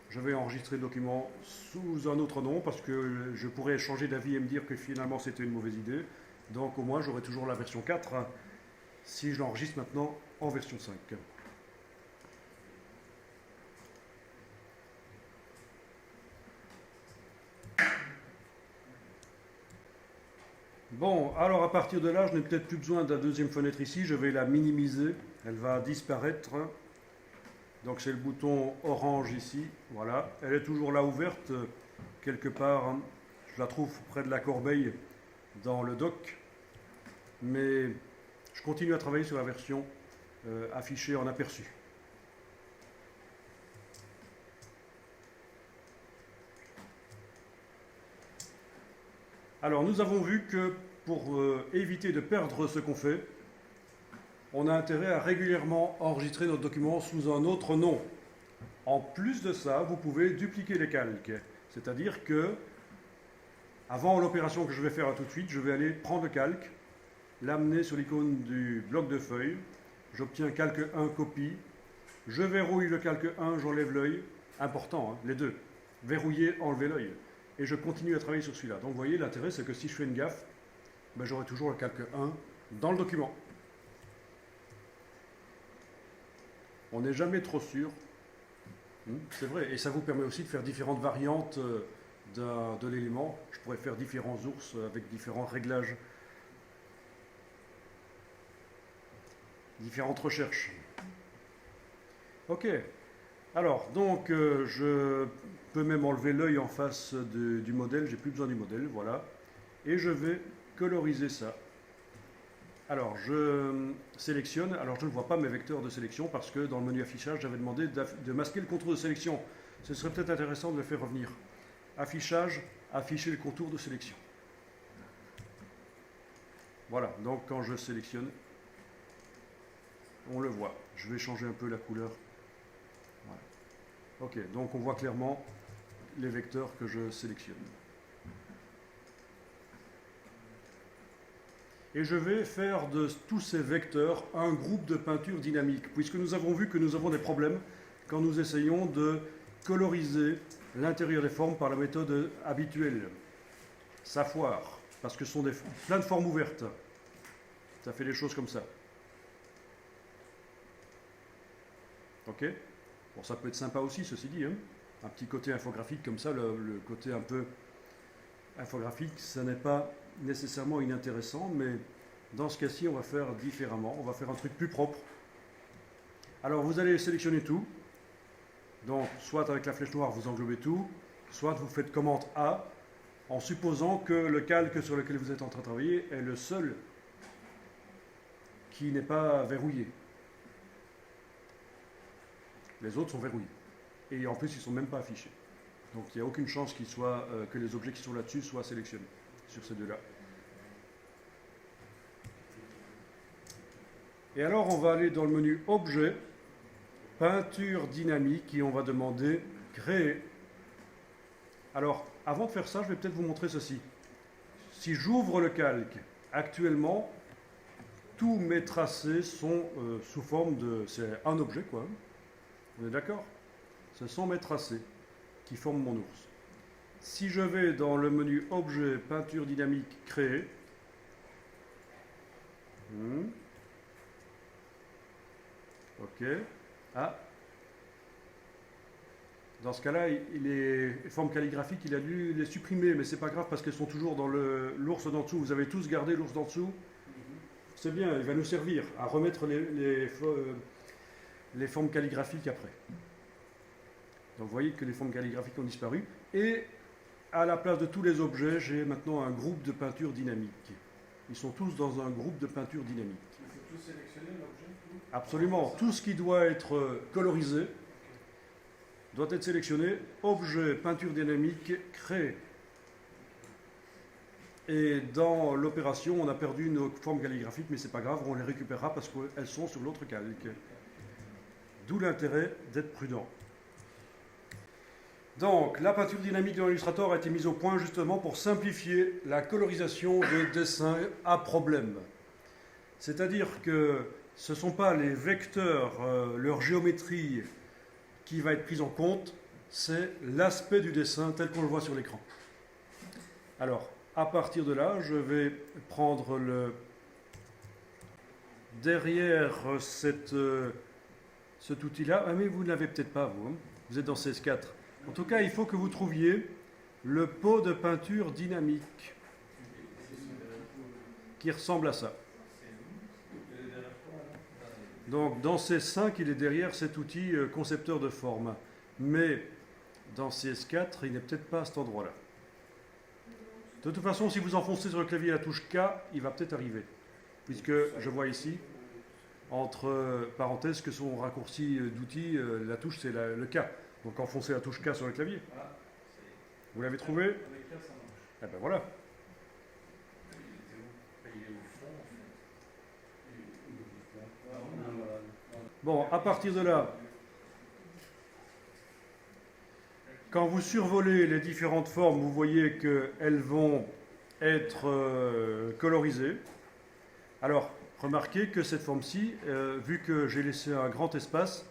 Je vais enregistrer le document sous un autre nom parce que je pourrais changer d'avis et me dire que finalement c'était une mauvaise idée. Donc au moins j'aurai toujours la version 4 si je l'enregistre maintenant en version 5. Bon, alors à partir de là, je n'ai peut-être plus besoin de la deuxième fenêtre ici, je vais la minimiser, elle va disparaître. Donc c'est le bouton orange ici, voilà. Elle est toujours là ouverte, quelque part, je la trouve près de la corbeille dans le dock. Mais je continue à travailler sur la version affichée en aperçu. Alors nous avons vu que pour éviter de perdre ce qu'on fait, on a intérêt à régulièrement enregistrer notre document sous un autre nom. En plus de ça, vous pouvez dupliquer les calques. C'est-à-dire que, avant l'opération que je vais faire tout de suite, je vais aller prendre le calque, l'amener sur l'icône du bloc de feuilles. J'obtiens calque 1 copie. Je verrouille le calque 1, j'enlève l'œil. Important, hein, les deux. Verrouiller, enlever l'œil. Et je continue à travailler sur celui-là. Donc vous voyez, l'intérêt, c'est que si je fais une gaffe, ben, j'aurai toujours le calque 1 dans le document. On n'est jamais trop sûr. C'est vrai. Et ça vous permet aussi de faire différentes variantes de l'élément. Je pourrais faire différents ours avec différents réglages, différentes recherches. Ok. Alors, donc, je peux même enlever l'œil en face du modèle, j'ai plus besoin du modèle, voilà. Et je vais coloriser ça. Alors, je sélectionne, alors je ne vois pas mes vecteurs de sélection parce que dans le menu affichage, j'avais demandé de masquer le contour de sélection. Ce serait peut-être intéressant de le faire revenir. Affichage, afficher le contour de sélection. Voilà, donc quand je sélectionne, on le voit. Je vais changer un peu la couleur. Voilà. Ok, donc on voit clairement les vecteurs que je sélectionne. Et je vais faire de tous ces vecteurs un groupe de peinture dynamique, puisque nous avons vu que nous avons des problèmes quand nous essayons de coloriser l'intérieur des formes par la méthode habituelle. Ça foire, parce que ce sont plein de formes ouvertes. Ça fait des choses comme ça. Ok? Bon, ça peut être sympa aussi, ceci dit. Hein, un petit côté infographique comme ça, le côté un peu infographique, ça n'est pas nécessairement inintéressant, mais dans ce cas-ci, on va faire différemment. On va faire un truc plus propre. Alors, vous allez sélectionner tout. Donc, soit avec la flèche noire, vous englobez tout, soit vous faites commande A, en supposant que le calque sur lequel vous êtes en train de travailler est le seul qui n'est pas verrouillé. Les autres sont verrouillés. Et en plus, ils ne sont même pas affichés. Donc, il n'y a aucune chance que les objets qui sont là-dessus soient sélectionnés sur ces deux-là. Et alors, on va aller dans le menu Objet, Peinture dynamique, et on va demander Créer. Alors, avant de faire ça, je vais peut-être vous montrer ceci. Si j'ouvre le calque, actuellement, tous mes tracés sont sous forme de... C'est un objet, quoi. On est d'accord? Ce sont mes tracés qui forment mon ours. Si je vais dans le menu Objet, Peinture dynamique, Créer, ok. Ah. Dans ce cas-là, les formes calligraphiques, il a dû les supprimer, mais c'est pas grave parce qu'elles sont toujours dans l'ours d'en dessous. Vous avez tous gardé l'ours d'en dessous. C'est bien, il va nous servir à remettre les formes calligraphiques après. Donc vous voyez que les formes calligraphiques ont disparu. Et à la place de tous les objets, j'ai maintenant un groupe de peinture dynamique. Ils sont tous dans un groupe de peinture dynamique. Il faut tout sélectionner l'objet? Absolument. Tout ce qui doit être colorisé doit être sélectionné. Objet, peinture dynamique, créé. Et dans l'opération, on a perdu nos formes calligraphiques, mais c'est pas grave, on les récupérera parce qu'elles sont sur l'autre calque. D'où l'intérêt d'être prudent. Donc, la peinture dynamique dans Illustrator a été mise au point justement pour simplifier la colorisation des dessins à problème. C'est-à-dire que ce ne sont pas les vecteurs, leur géométrie qui va être prise en compte, c'est l'aspect du dessin tel qu'on le voit sur l'écran. Alors, à partir de là, je vais prendre derrière cet outil-là. Ah, mais vous ne l'avez peut-être pas, vous. Hein, vous êtes dans CS4. En tout cas, il faut que vous trouviez le pot de peinture dynamique qui ressemble à ça. Donc, dans CS5, il est derrière cet outil concepteur de forme. Mais dans CS4, il n'est peut-être pas à cet endroit-là. De toute façon, si vous enfoncez sur le clavier la touche K, il va peut-être arriver. Puisque je vois ici, entre parenthèses, que son raccourci d'outil, la touche, c'est le K. Donc enfoncez la touche K sur le clavier. Vous l'avez trouvé? Avec K, ça marche. Eh ben voilà. Il est au fond, en fait. Bon, à partir de là, quand vous survolez les différentes formes, vous voyez qu'elles vont être colorisées. Alors, remarquez que cette forme-ci, vu que j'ai laissé un grand espace,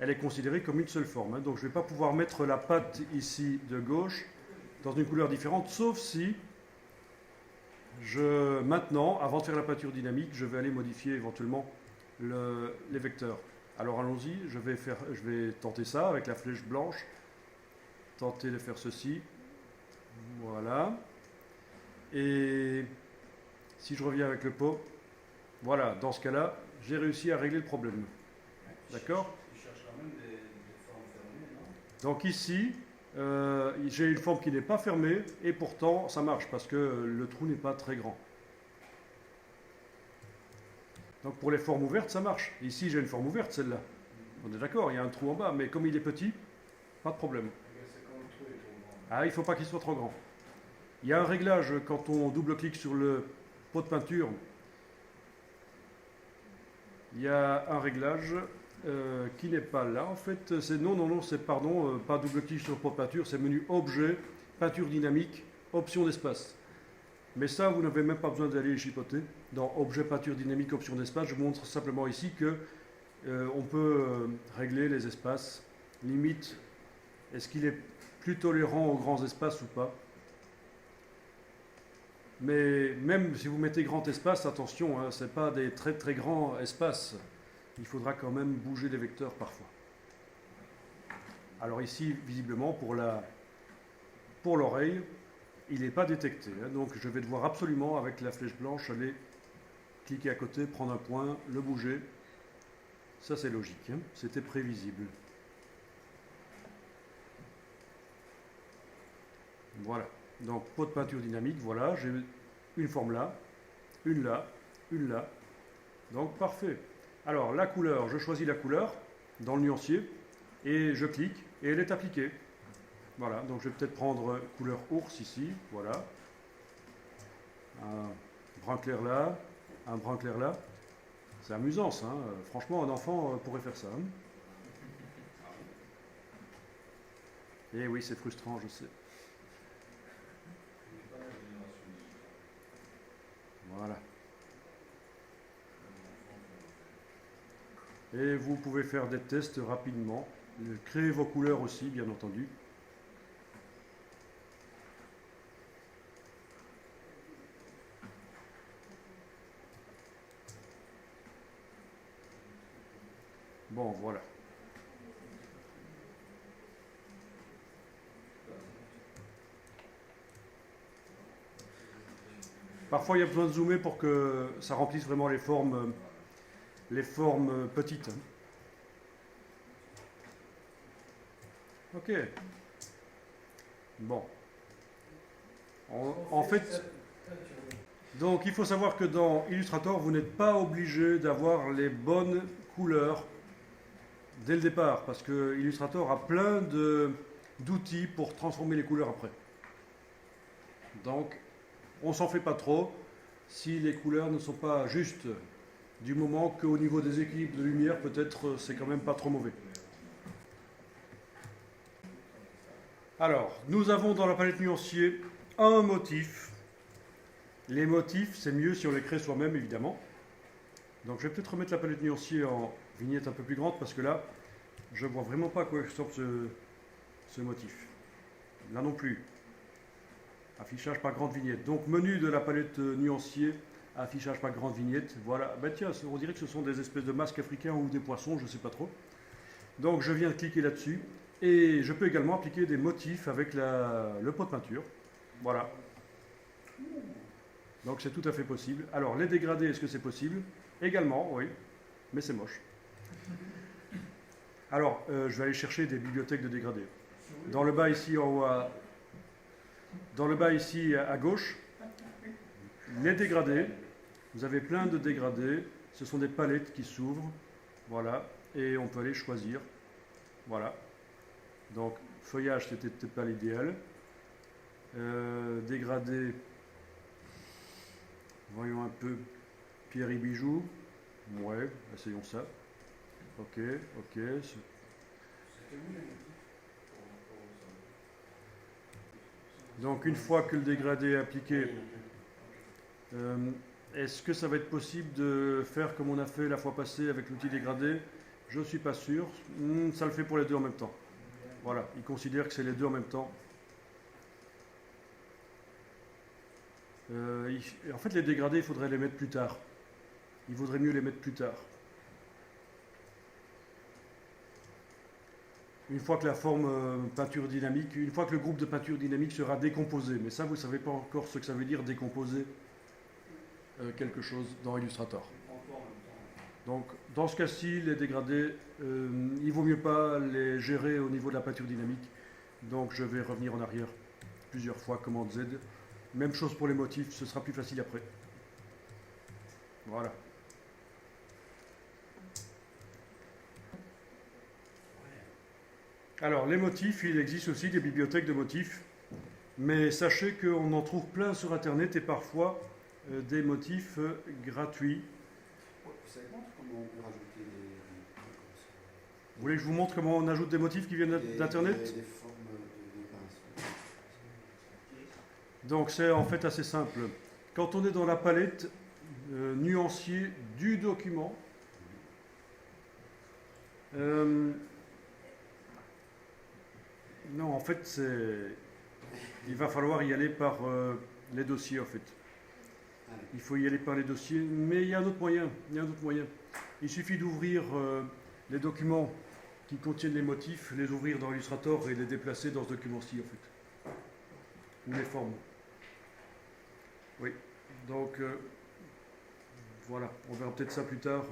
elle est considérée comme une seule forme. Hein. Donc je ne vais pas pouvoir mettre la patte ici de gauche dans une couleur différente, sauf si maintenant, avant de faire la peinture dynamique, je vais aller modifier éventuellement les vecteurs. Alors allons-y, je vais tenter ça avec la flèche blanche. Tenter de faire ceci. Voilà. Et si je reviens avec le pot, voilà, dans ce cas-là, j'ai réussi à régler le problème. D'accord ? Il cherche quand même des formes Donc ici, j'ai une forme qui n'est pas fermée et pourtant ça marche parce que le trou n'est pas très grand. Donc pour les formes ouvertes, ça marche. Ici, j'ai une forme ouverte, celle-là. On est d'accord, il y a un trou en bas, mais comme il est petit, pas de problème. C'est quand le trou est trop grand. Ah, il ne faut pas qu'il soit trop grand. Il y a un réglage quand on double-clique sur le pot de peinture. Il y a un réglage qui n'est pas là. En fait, c'est non, c'est pardon, pas double-clic sur le pot de peinture, c'est menu objet, peinture dynamique, option d'espace. Mais ça, vous n'avez même pas besoin d'aller chipoter. Dans objet, peinture dynamique, option d'espace, je vous montre simplement ici que on peut régler les espaces. Limite, est-ce qu'il est plus tolérant aux grands espaces ou pas? Mais même si vous mettez grand espace, attention, hein, ce n'est pas des très très grands espaces. Il faudra quand même bouger les vecteurs parfois. Alors ici, visiblement, pour l'oreille, il n'est pas détecté. Hein, donc je vais devoir absolument, avec la flèche blanche, aller cliquer à côté, prendre un point, le bouger. Ça c'est logique, hein, c'était prévisible. Voilà. Donc, pot de peinture dynamique, voilà, j'ai une forme là, une là, une là. Donc, parfait. Alors, la couleur, je choisis la couleur dans le nuancier et je clique et elle est appliquée. Voilà, donc je vais peut-être prendre couleur ours ici, voilà. Un brun clair là, un brun clair là. C'est amusant ça, hein. Franchement, un enfant pourrait faire ça. Hein. Et oui, c'est frustrant, je sais. Voilà. Et vous pouvez faire des tests rapidement. Créer vos couleurs aussi, bien entendu. Bon, voilà. Parfois, il y a besoin de zoomer pour que ça remplisse vraiment les formes petites. Ok. Bon. En fait, donc il faut savoir que dans Illustrator, vous n'êtes pas obligé d'avoir les bonnes couleurs dès le départ, parce que Illustrator a plein d'outils pour transformer les couleurs après. Donc, on s'en fait pas trop si les couleurs ne sont pas justes, du moment qu'au niveau des équilibres de lumière, peut-être c'est quand même pas trop mauvais. Alors, nous avons dans la palette nuancier un motif. Les motifs, c'est mieux si on les crée soi-même, évidemment. Donc, je vais peut-être remettre la palette nuancier en vignette un peu plus grande, parce que là, je ne vois vraiment pas à quoi ressemble ce motif. Là non plus. Affichage par grande vignette. Donc, menu de la palette nuancier, affichage par grande vignette. Voilà. Ben tiens, on dirait que ce sont des espèces de masques africains ou des poissons, je ne sais pas trop. Donc, je viens de cliquer là-dessus. Et je peux également appliquer des motifs avec le pot de peinture. Voilà. Donc, c'est tout à fait possible. Alors, les dégradés, est-ce que c'est possible? Également, oui. Mais c'est moche. Alors, je vais aller chercher des bibliothèques de dégradés. Dans le bas ici, en haut dans le bas ici à gauche, les dégradés. Vous avez plein de dégradés. Ce sont des palettes qui s'ouvrent. Voilà. Et on peut aller choisir. Voilà. Donc, feuillage, c'était peut-être pas l'idéal. Dégradé. Voyons un peu. Pierre et bijoux. Ouais, essayons ça. Ok, ok. Donc une fois que le dégradé est appliqué, est-ce que ça va être possible de faire comme on a fait la fois passée avec l'outil dégradé? Je ne suis pas sûr. Ça le fait pour les deux en même temps. Voilà, il considère que c'est les deux en même temps. En fait, les dégradés, il faudrait les mettre plus tard. Il vaudrait mieux les mettre plus tard. Une fois que la forme peinture dynamique, une fois que le groupe de peinture dynamique sera décomposé. Mais ça, vous ne savez pas encore ce que ça veut dire, décomposer quelque chose dans Illustrator. Donc, dans ce cas-ci, les dégradés, il vaut mieux pas les gérer au niveau de la peinture dynamique. Donc, je vais revenir en arrière plusieurs fois, commande Z. Même chose pour les motifs, ce sera plus facile après. Voilà. Alors, les motifs, il existe aussi des bibliothèques de motifs. Mais sachez qu'on en trouve plein sur Internet et parfois des motifs gratuits. Vous savez comment on peut rajouter des Vous voulez que je vous montre comment on ajoute des motifs qui viennent d'Internet? des formes de pinceaux. Donc c'est en fait assez simple. Quand on est dans la palette nuancier du document, non, en fait, il va falloir y aller par les dossiers, en fait. Il faut y aller par les dossiers, mais il y a un autre moyen. Il suffit d'ouvrir les documents qui contiennent les motifs, les ouvrir dans Illustrator et les déplacer dans ce document-ci, en fait. Ou les formes. Oui, donc voilà, on verra peut-être ça plus tard.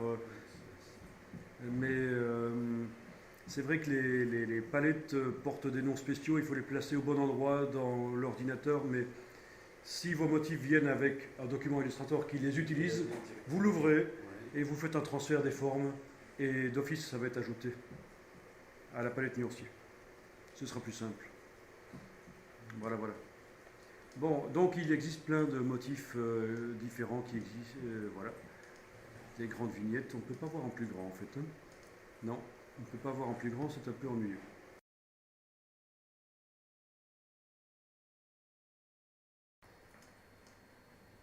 Mais c'est vrai que les palettes portent des noms spéciaux, il faut les placer au bon endroit dans l'ordinateur, mais si vos motifs viennent avec un document Illustrator qui les utilise, vous l'ouvrez et vous faites un transfert des formes et d'office ça va être ajouté à la palette nuancier. Ce sera plus simple. Voilà. Bon, donc il existe plein de motifs différents qui existent, voilà. Des grandes vignettes, on ne peut pas voir en plus grand en fait. Hein. Non, on ne peut pas voir en plus grand, c'est un peu ennuyeux.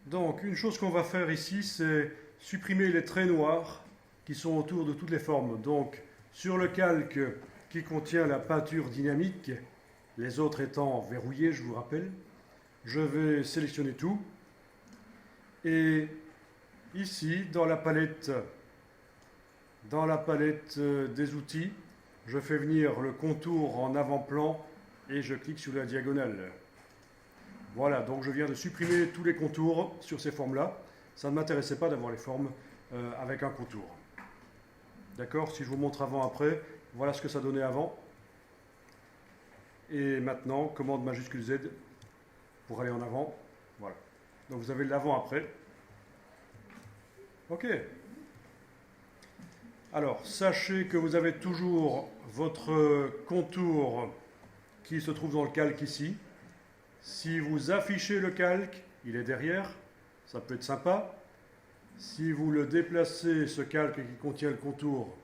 Donc, une chose qu'on va faire ici, c'est supprimer les traits noirs qui sont autour de toutes les formes. Donc, sur le calque qui contient la peinture dynamique, les autres étant verrouillés, je vous rappelle, je vais sélectionner tout. Et ici, dans la palette des outils, je fais venir le contour en avant-plan et je clique sur la diagonale. Voilà, donc je viens de supprimer tous les contours sur ces formes-là. Ça ne m'intéressait pas d'avoir les formes avec un contour. D'accord? Si je vous montre avant-après, voilà ce que ça donnait avant. Et maintenant, commande majuscule Z pour aller en avant. Voilà. Donc vous avez l'avant-après. Ok. Alors, sachez que vous avez toujours votre contour qui se trouve dans le calque ici. Si vous affichez le calque, il est derrière, ça peut être sympa. Si vous le déplacez, ce calque qui contient le contour,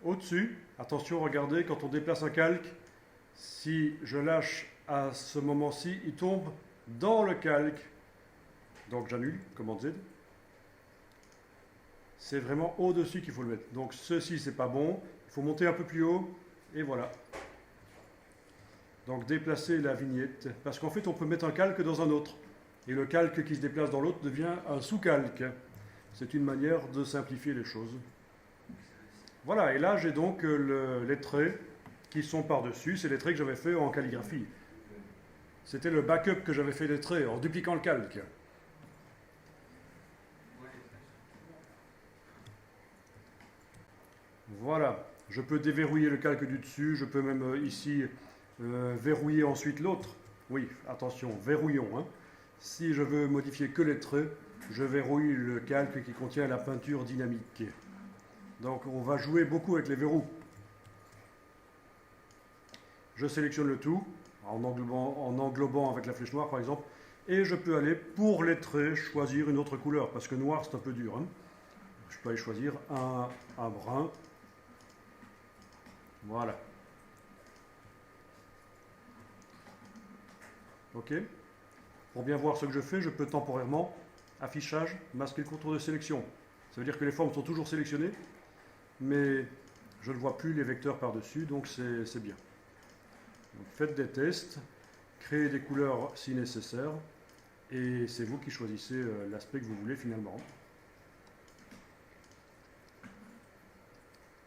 au-dessus, attention, regardez, quand on déplace un calque, si je lâche à ce moment-ci, il tombe dans le calque. Donc j'annule, commande Z. C'est vraiment au-dessus qu'il faut le mettre. Donc ceci, c'est pas bon, il faut monter un peu plus haut, et voilà. Donc déplacer la vignette, parce qu'en fait on peut mettre un calque dans un autre, et le calque qui se déplace dans l'autre devient un sous-calque. C'est une manière de simplifier les choses. Voilà, et là j'ai donc les traits qui sont par-dessus, c'est les traits que j'avais fait en calligraphie. C'était le backup que j'avais fait des traits en dupliquant le calque. Voilà, je peux déverrouiller le calque du dessus, je peux même ici verrouiller ensuite l'autre. Oui, attention, verrouillons. Hein. Si je veux modifier que les traits, je verrouille le calque qui contient la peinture dynamique. Donc on va jouer beaucoup avec les verrous. Je sélectionne le tout, en englobant avec la flèche noire par exemple, et je peux aller pour les traits choisir une autre couleur, parce que noir c'est un peu dur. Hein. Je peux aller choisir un brun. Voilà. OK. Pour bien voir ce que je fais, je peux temporairement, affichage, masquer le contour de sélection. Ça veut dire que les formes sont toujours sélectionnées, mais je ne vois plus les vecteurs par-dessus, donc c'est bien. Donc faites des tests, créez des couleurs si nécessaire, et c'est vous qui choisissez l'aspect que vous voulez finalement.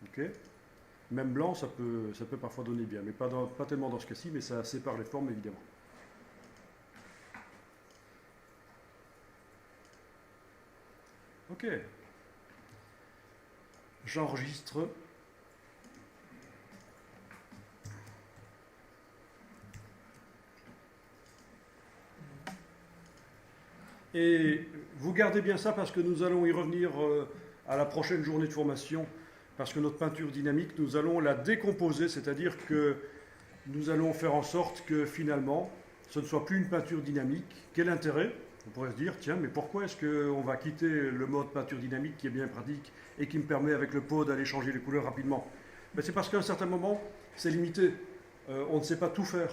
OK. Même blanc, ça peut parfois donner bien, mais pas tellement dans ce cas-ci, mais ça sépare les formes évidemment. OK. J'enregistre. Et vous gardez bien ça parce que nous allons y revenir à la prochaine journée de formation, parce que notre peinture dynamique, nous allons la décomposer, c'est-à-dire que nous allons faire en sorte que finalement, ce ne soit plus une peinture dynamique. Quel intérêt? On pourrait se dire, tiens, mais pourquoi est-ce qu'on va quitter le mode peinture dynamique qui est bien pratique et qui me permet avec le pot d'aller changer les couleurs rapidement? Ben, c'est parce qu'à un certain moment, c'est limité. On ne sait pas tout faire.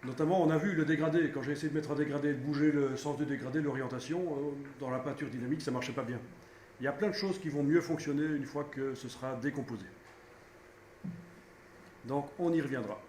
Notamment, on a vu le dégradé. Quand j'ai essayé de mettre un dégradé, de bouger le sens du dégradé, l'orientation, dans la peinture dynamique, ça ne marchait pas bien. Il y a plein de choses qui vont mieux fonctionner une fois que ce sera décomposé. Donc, on y reviendra.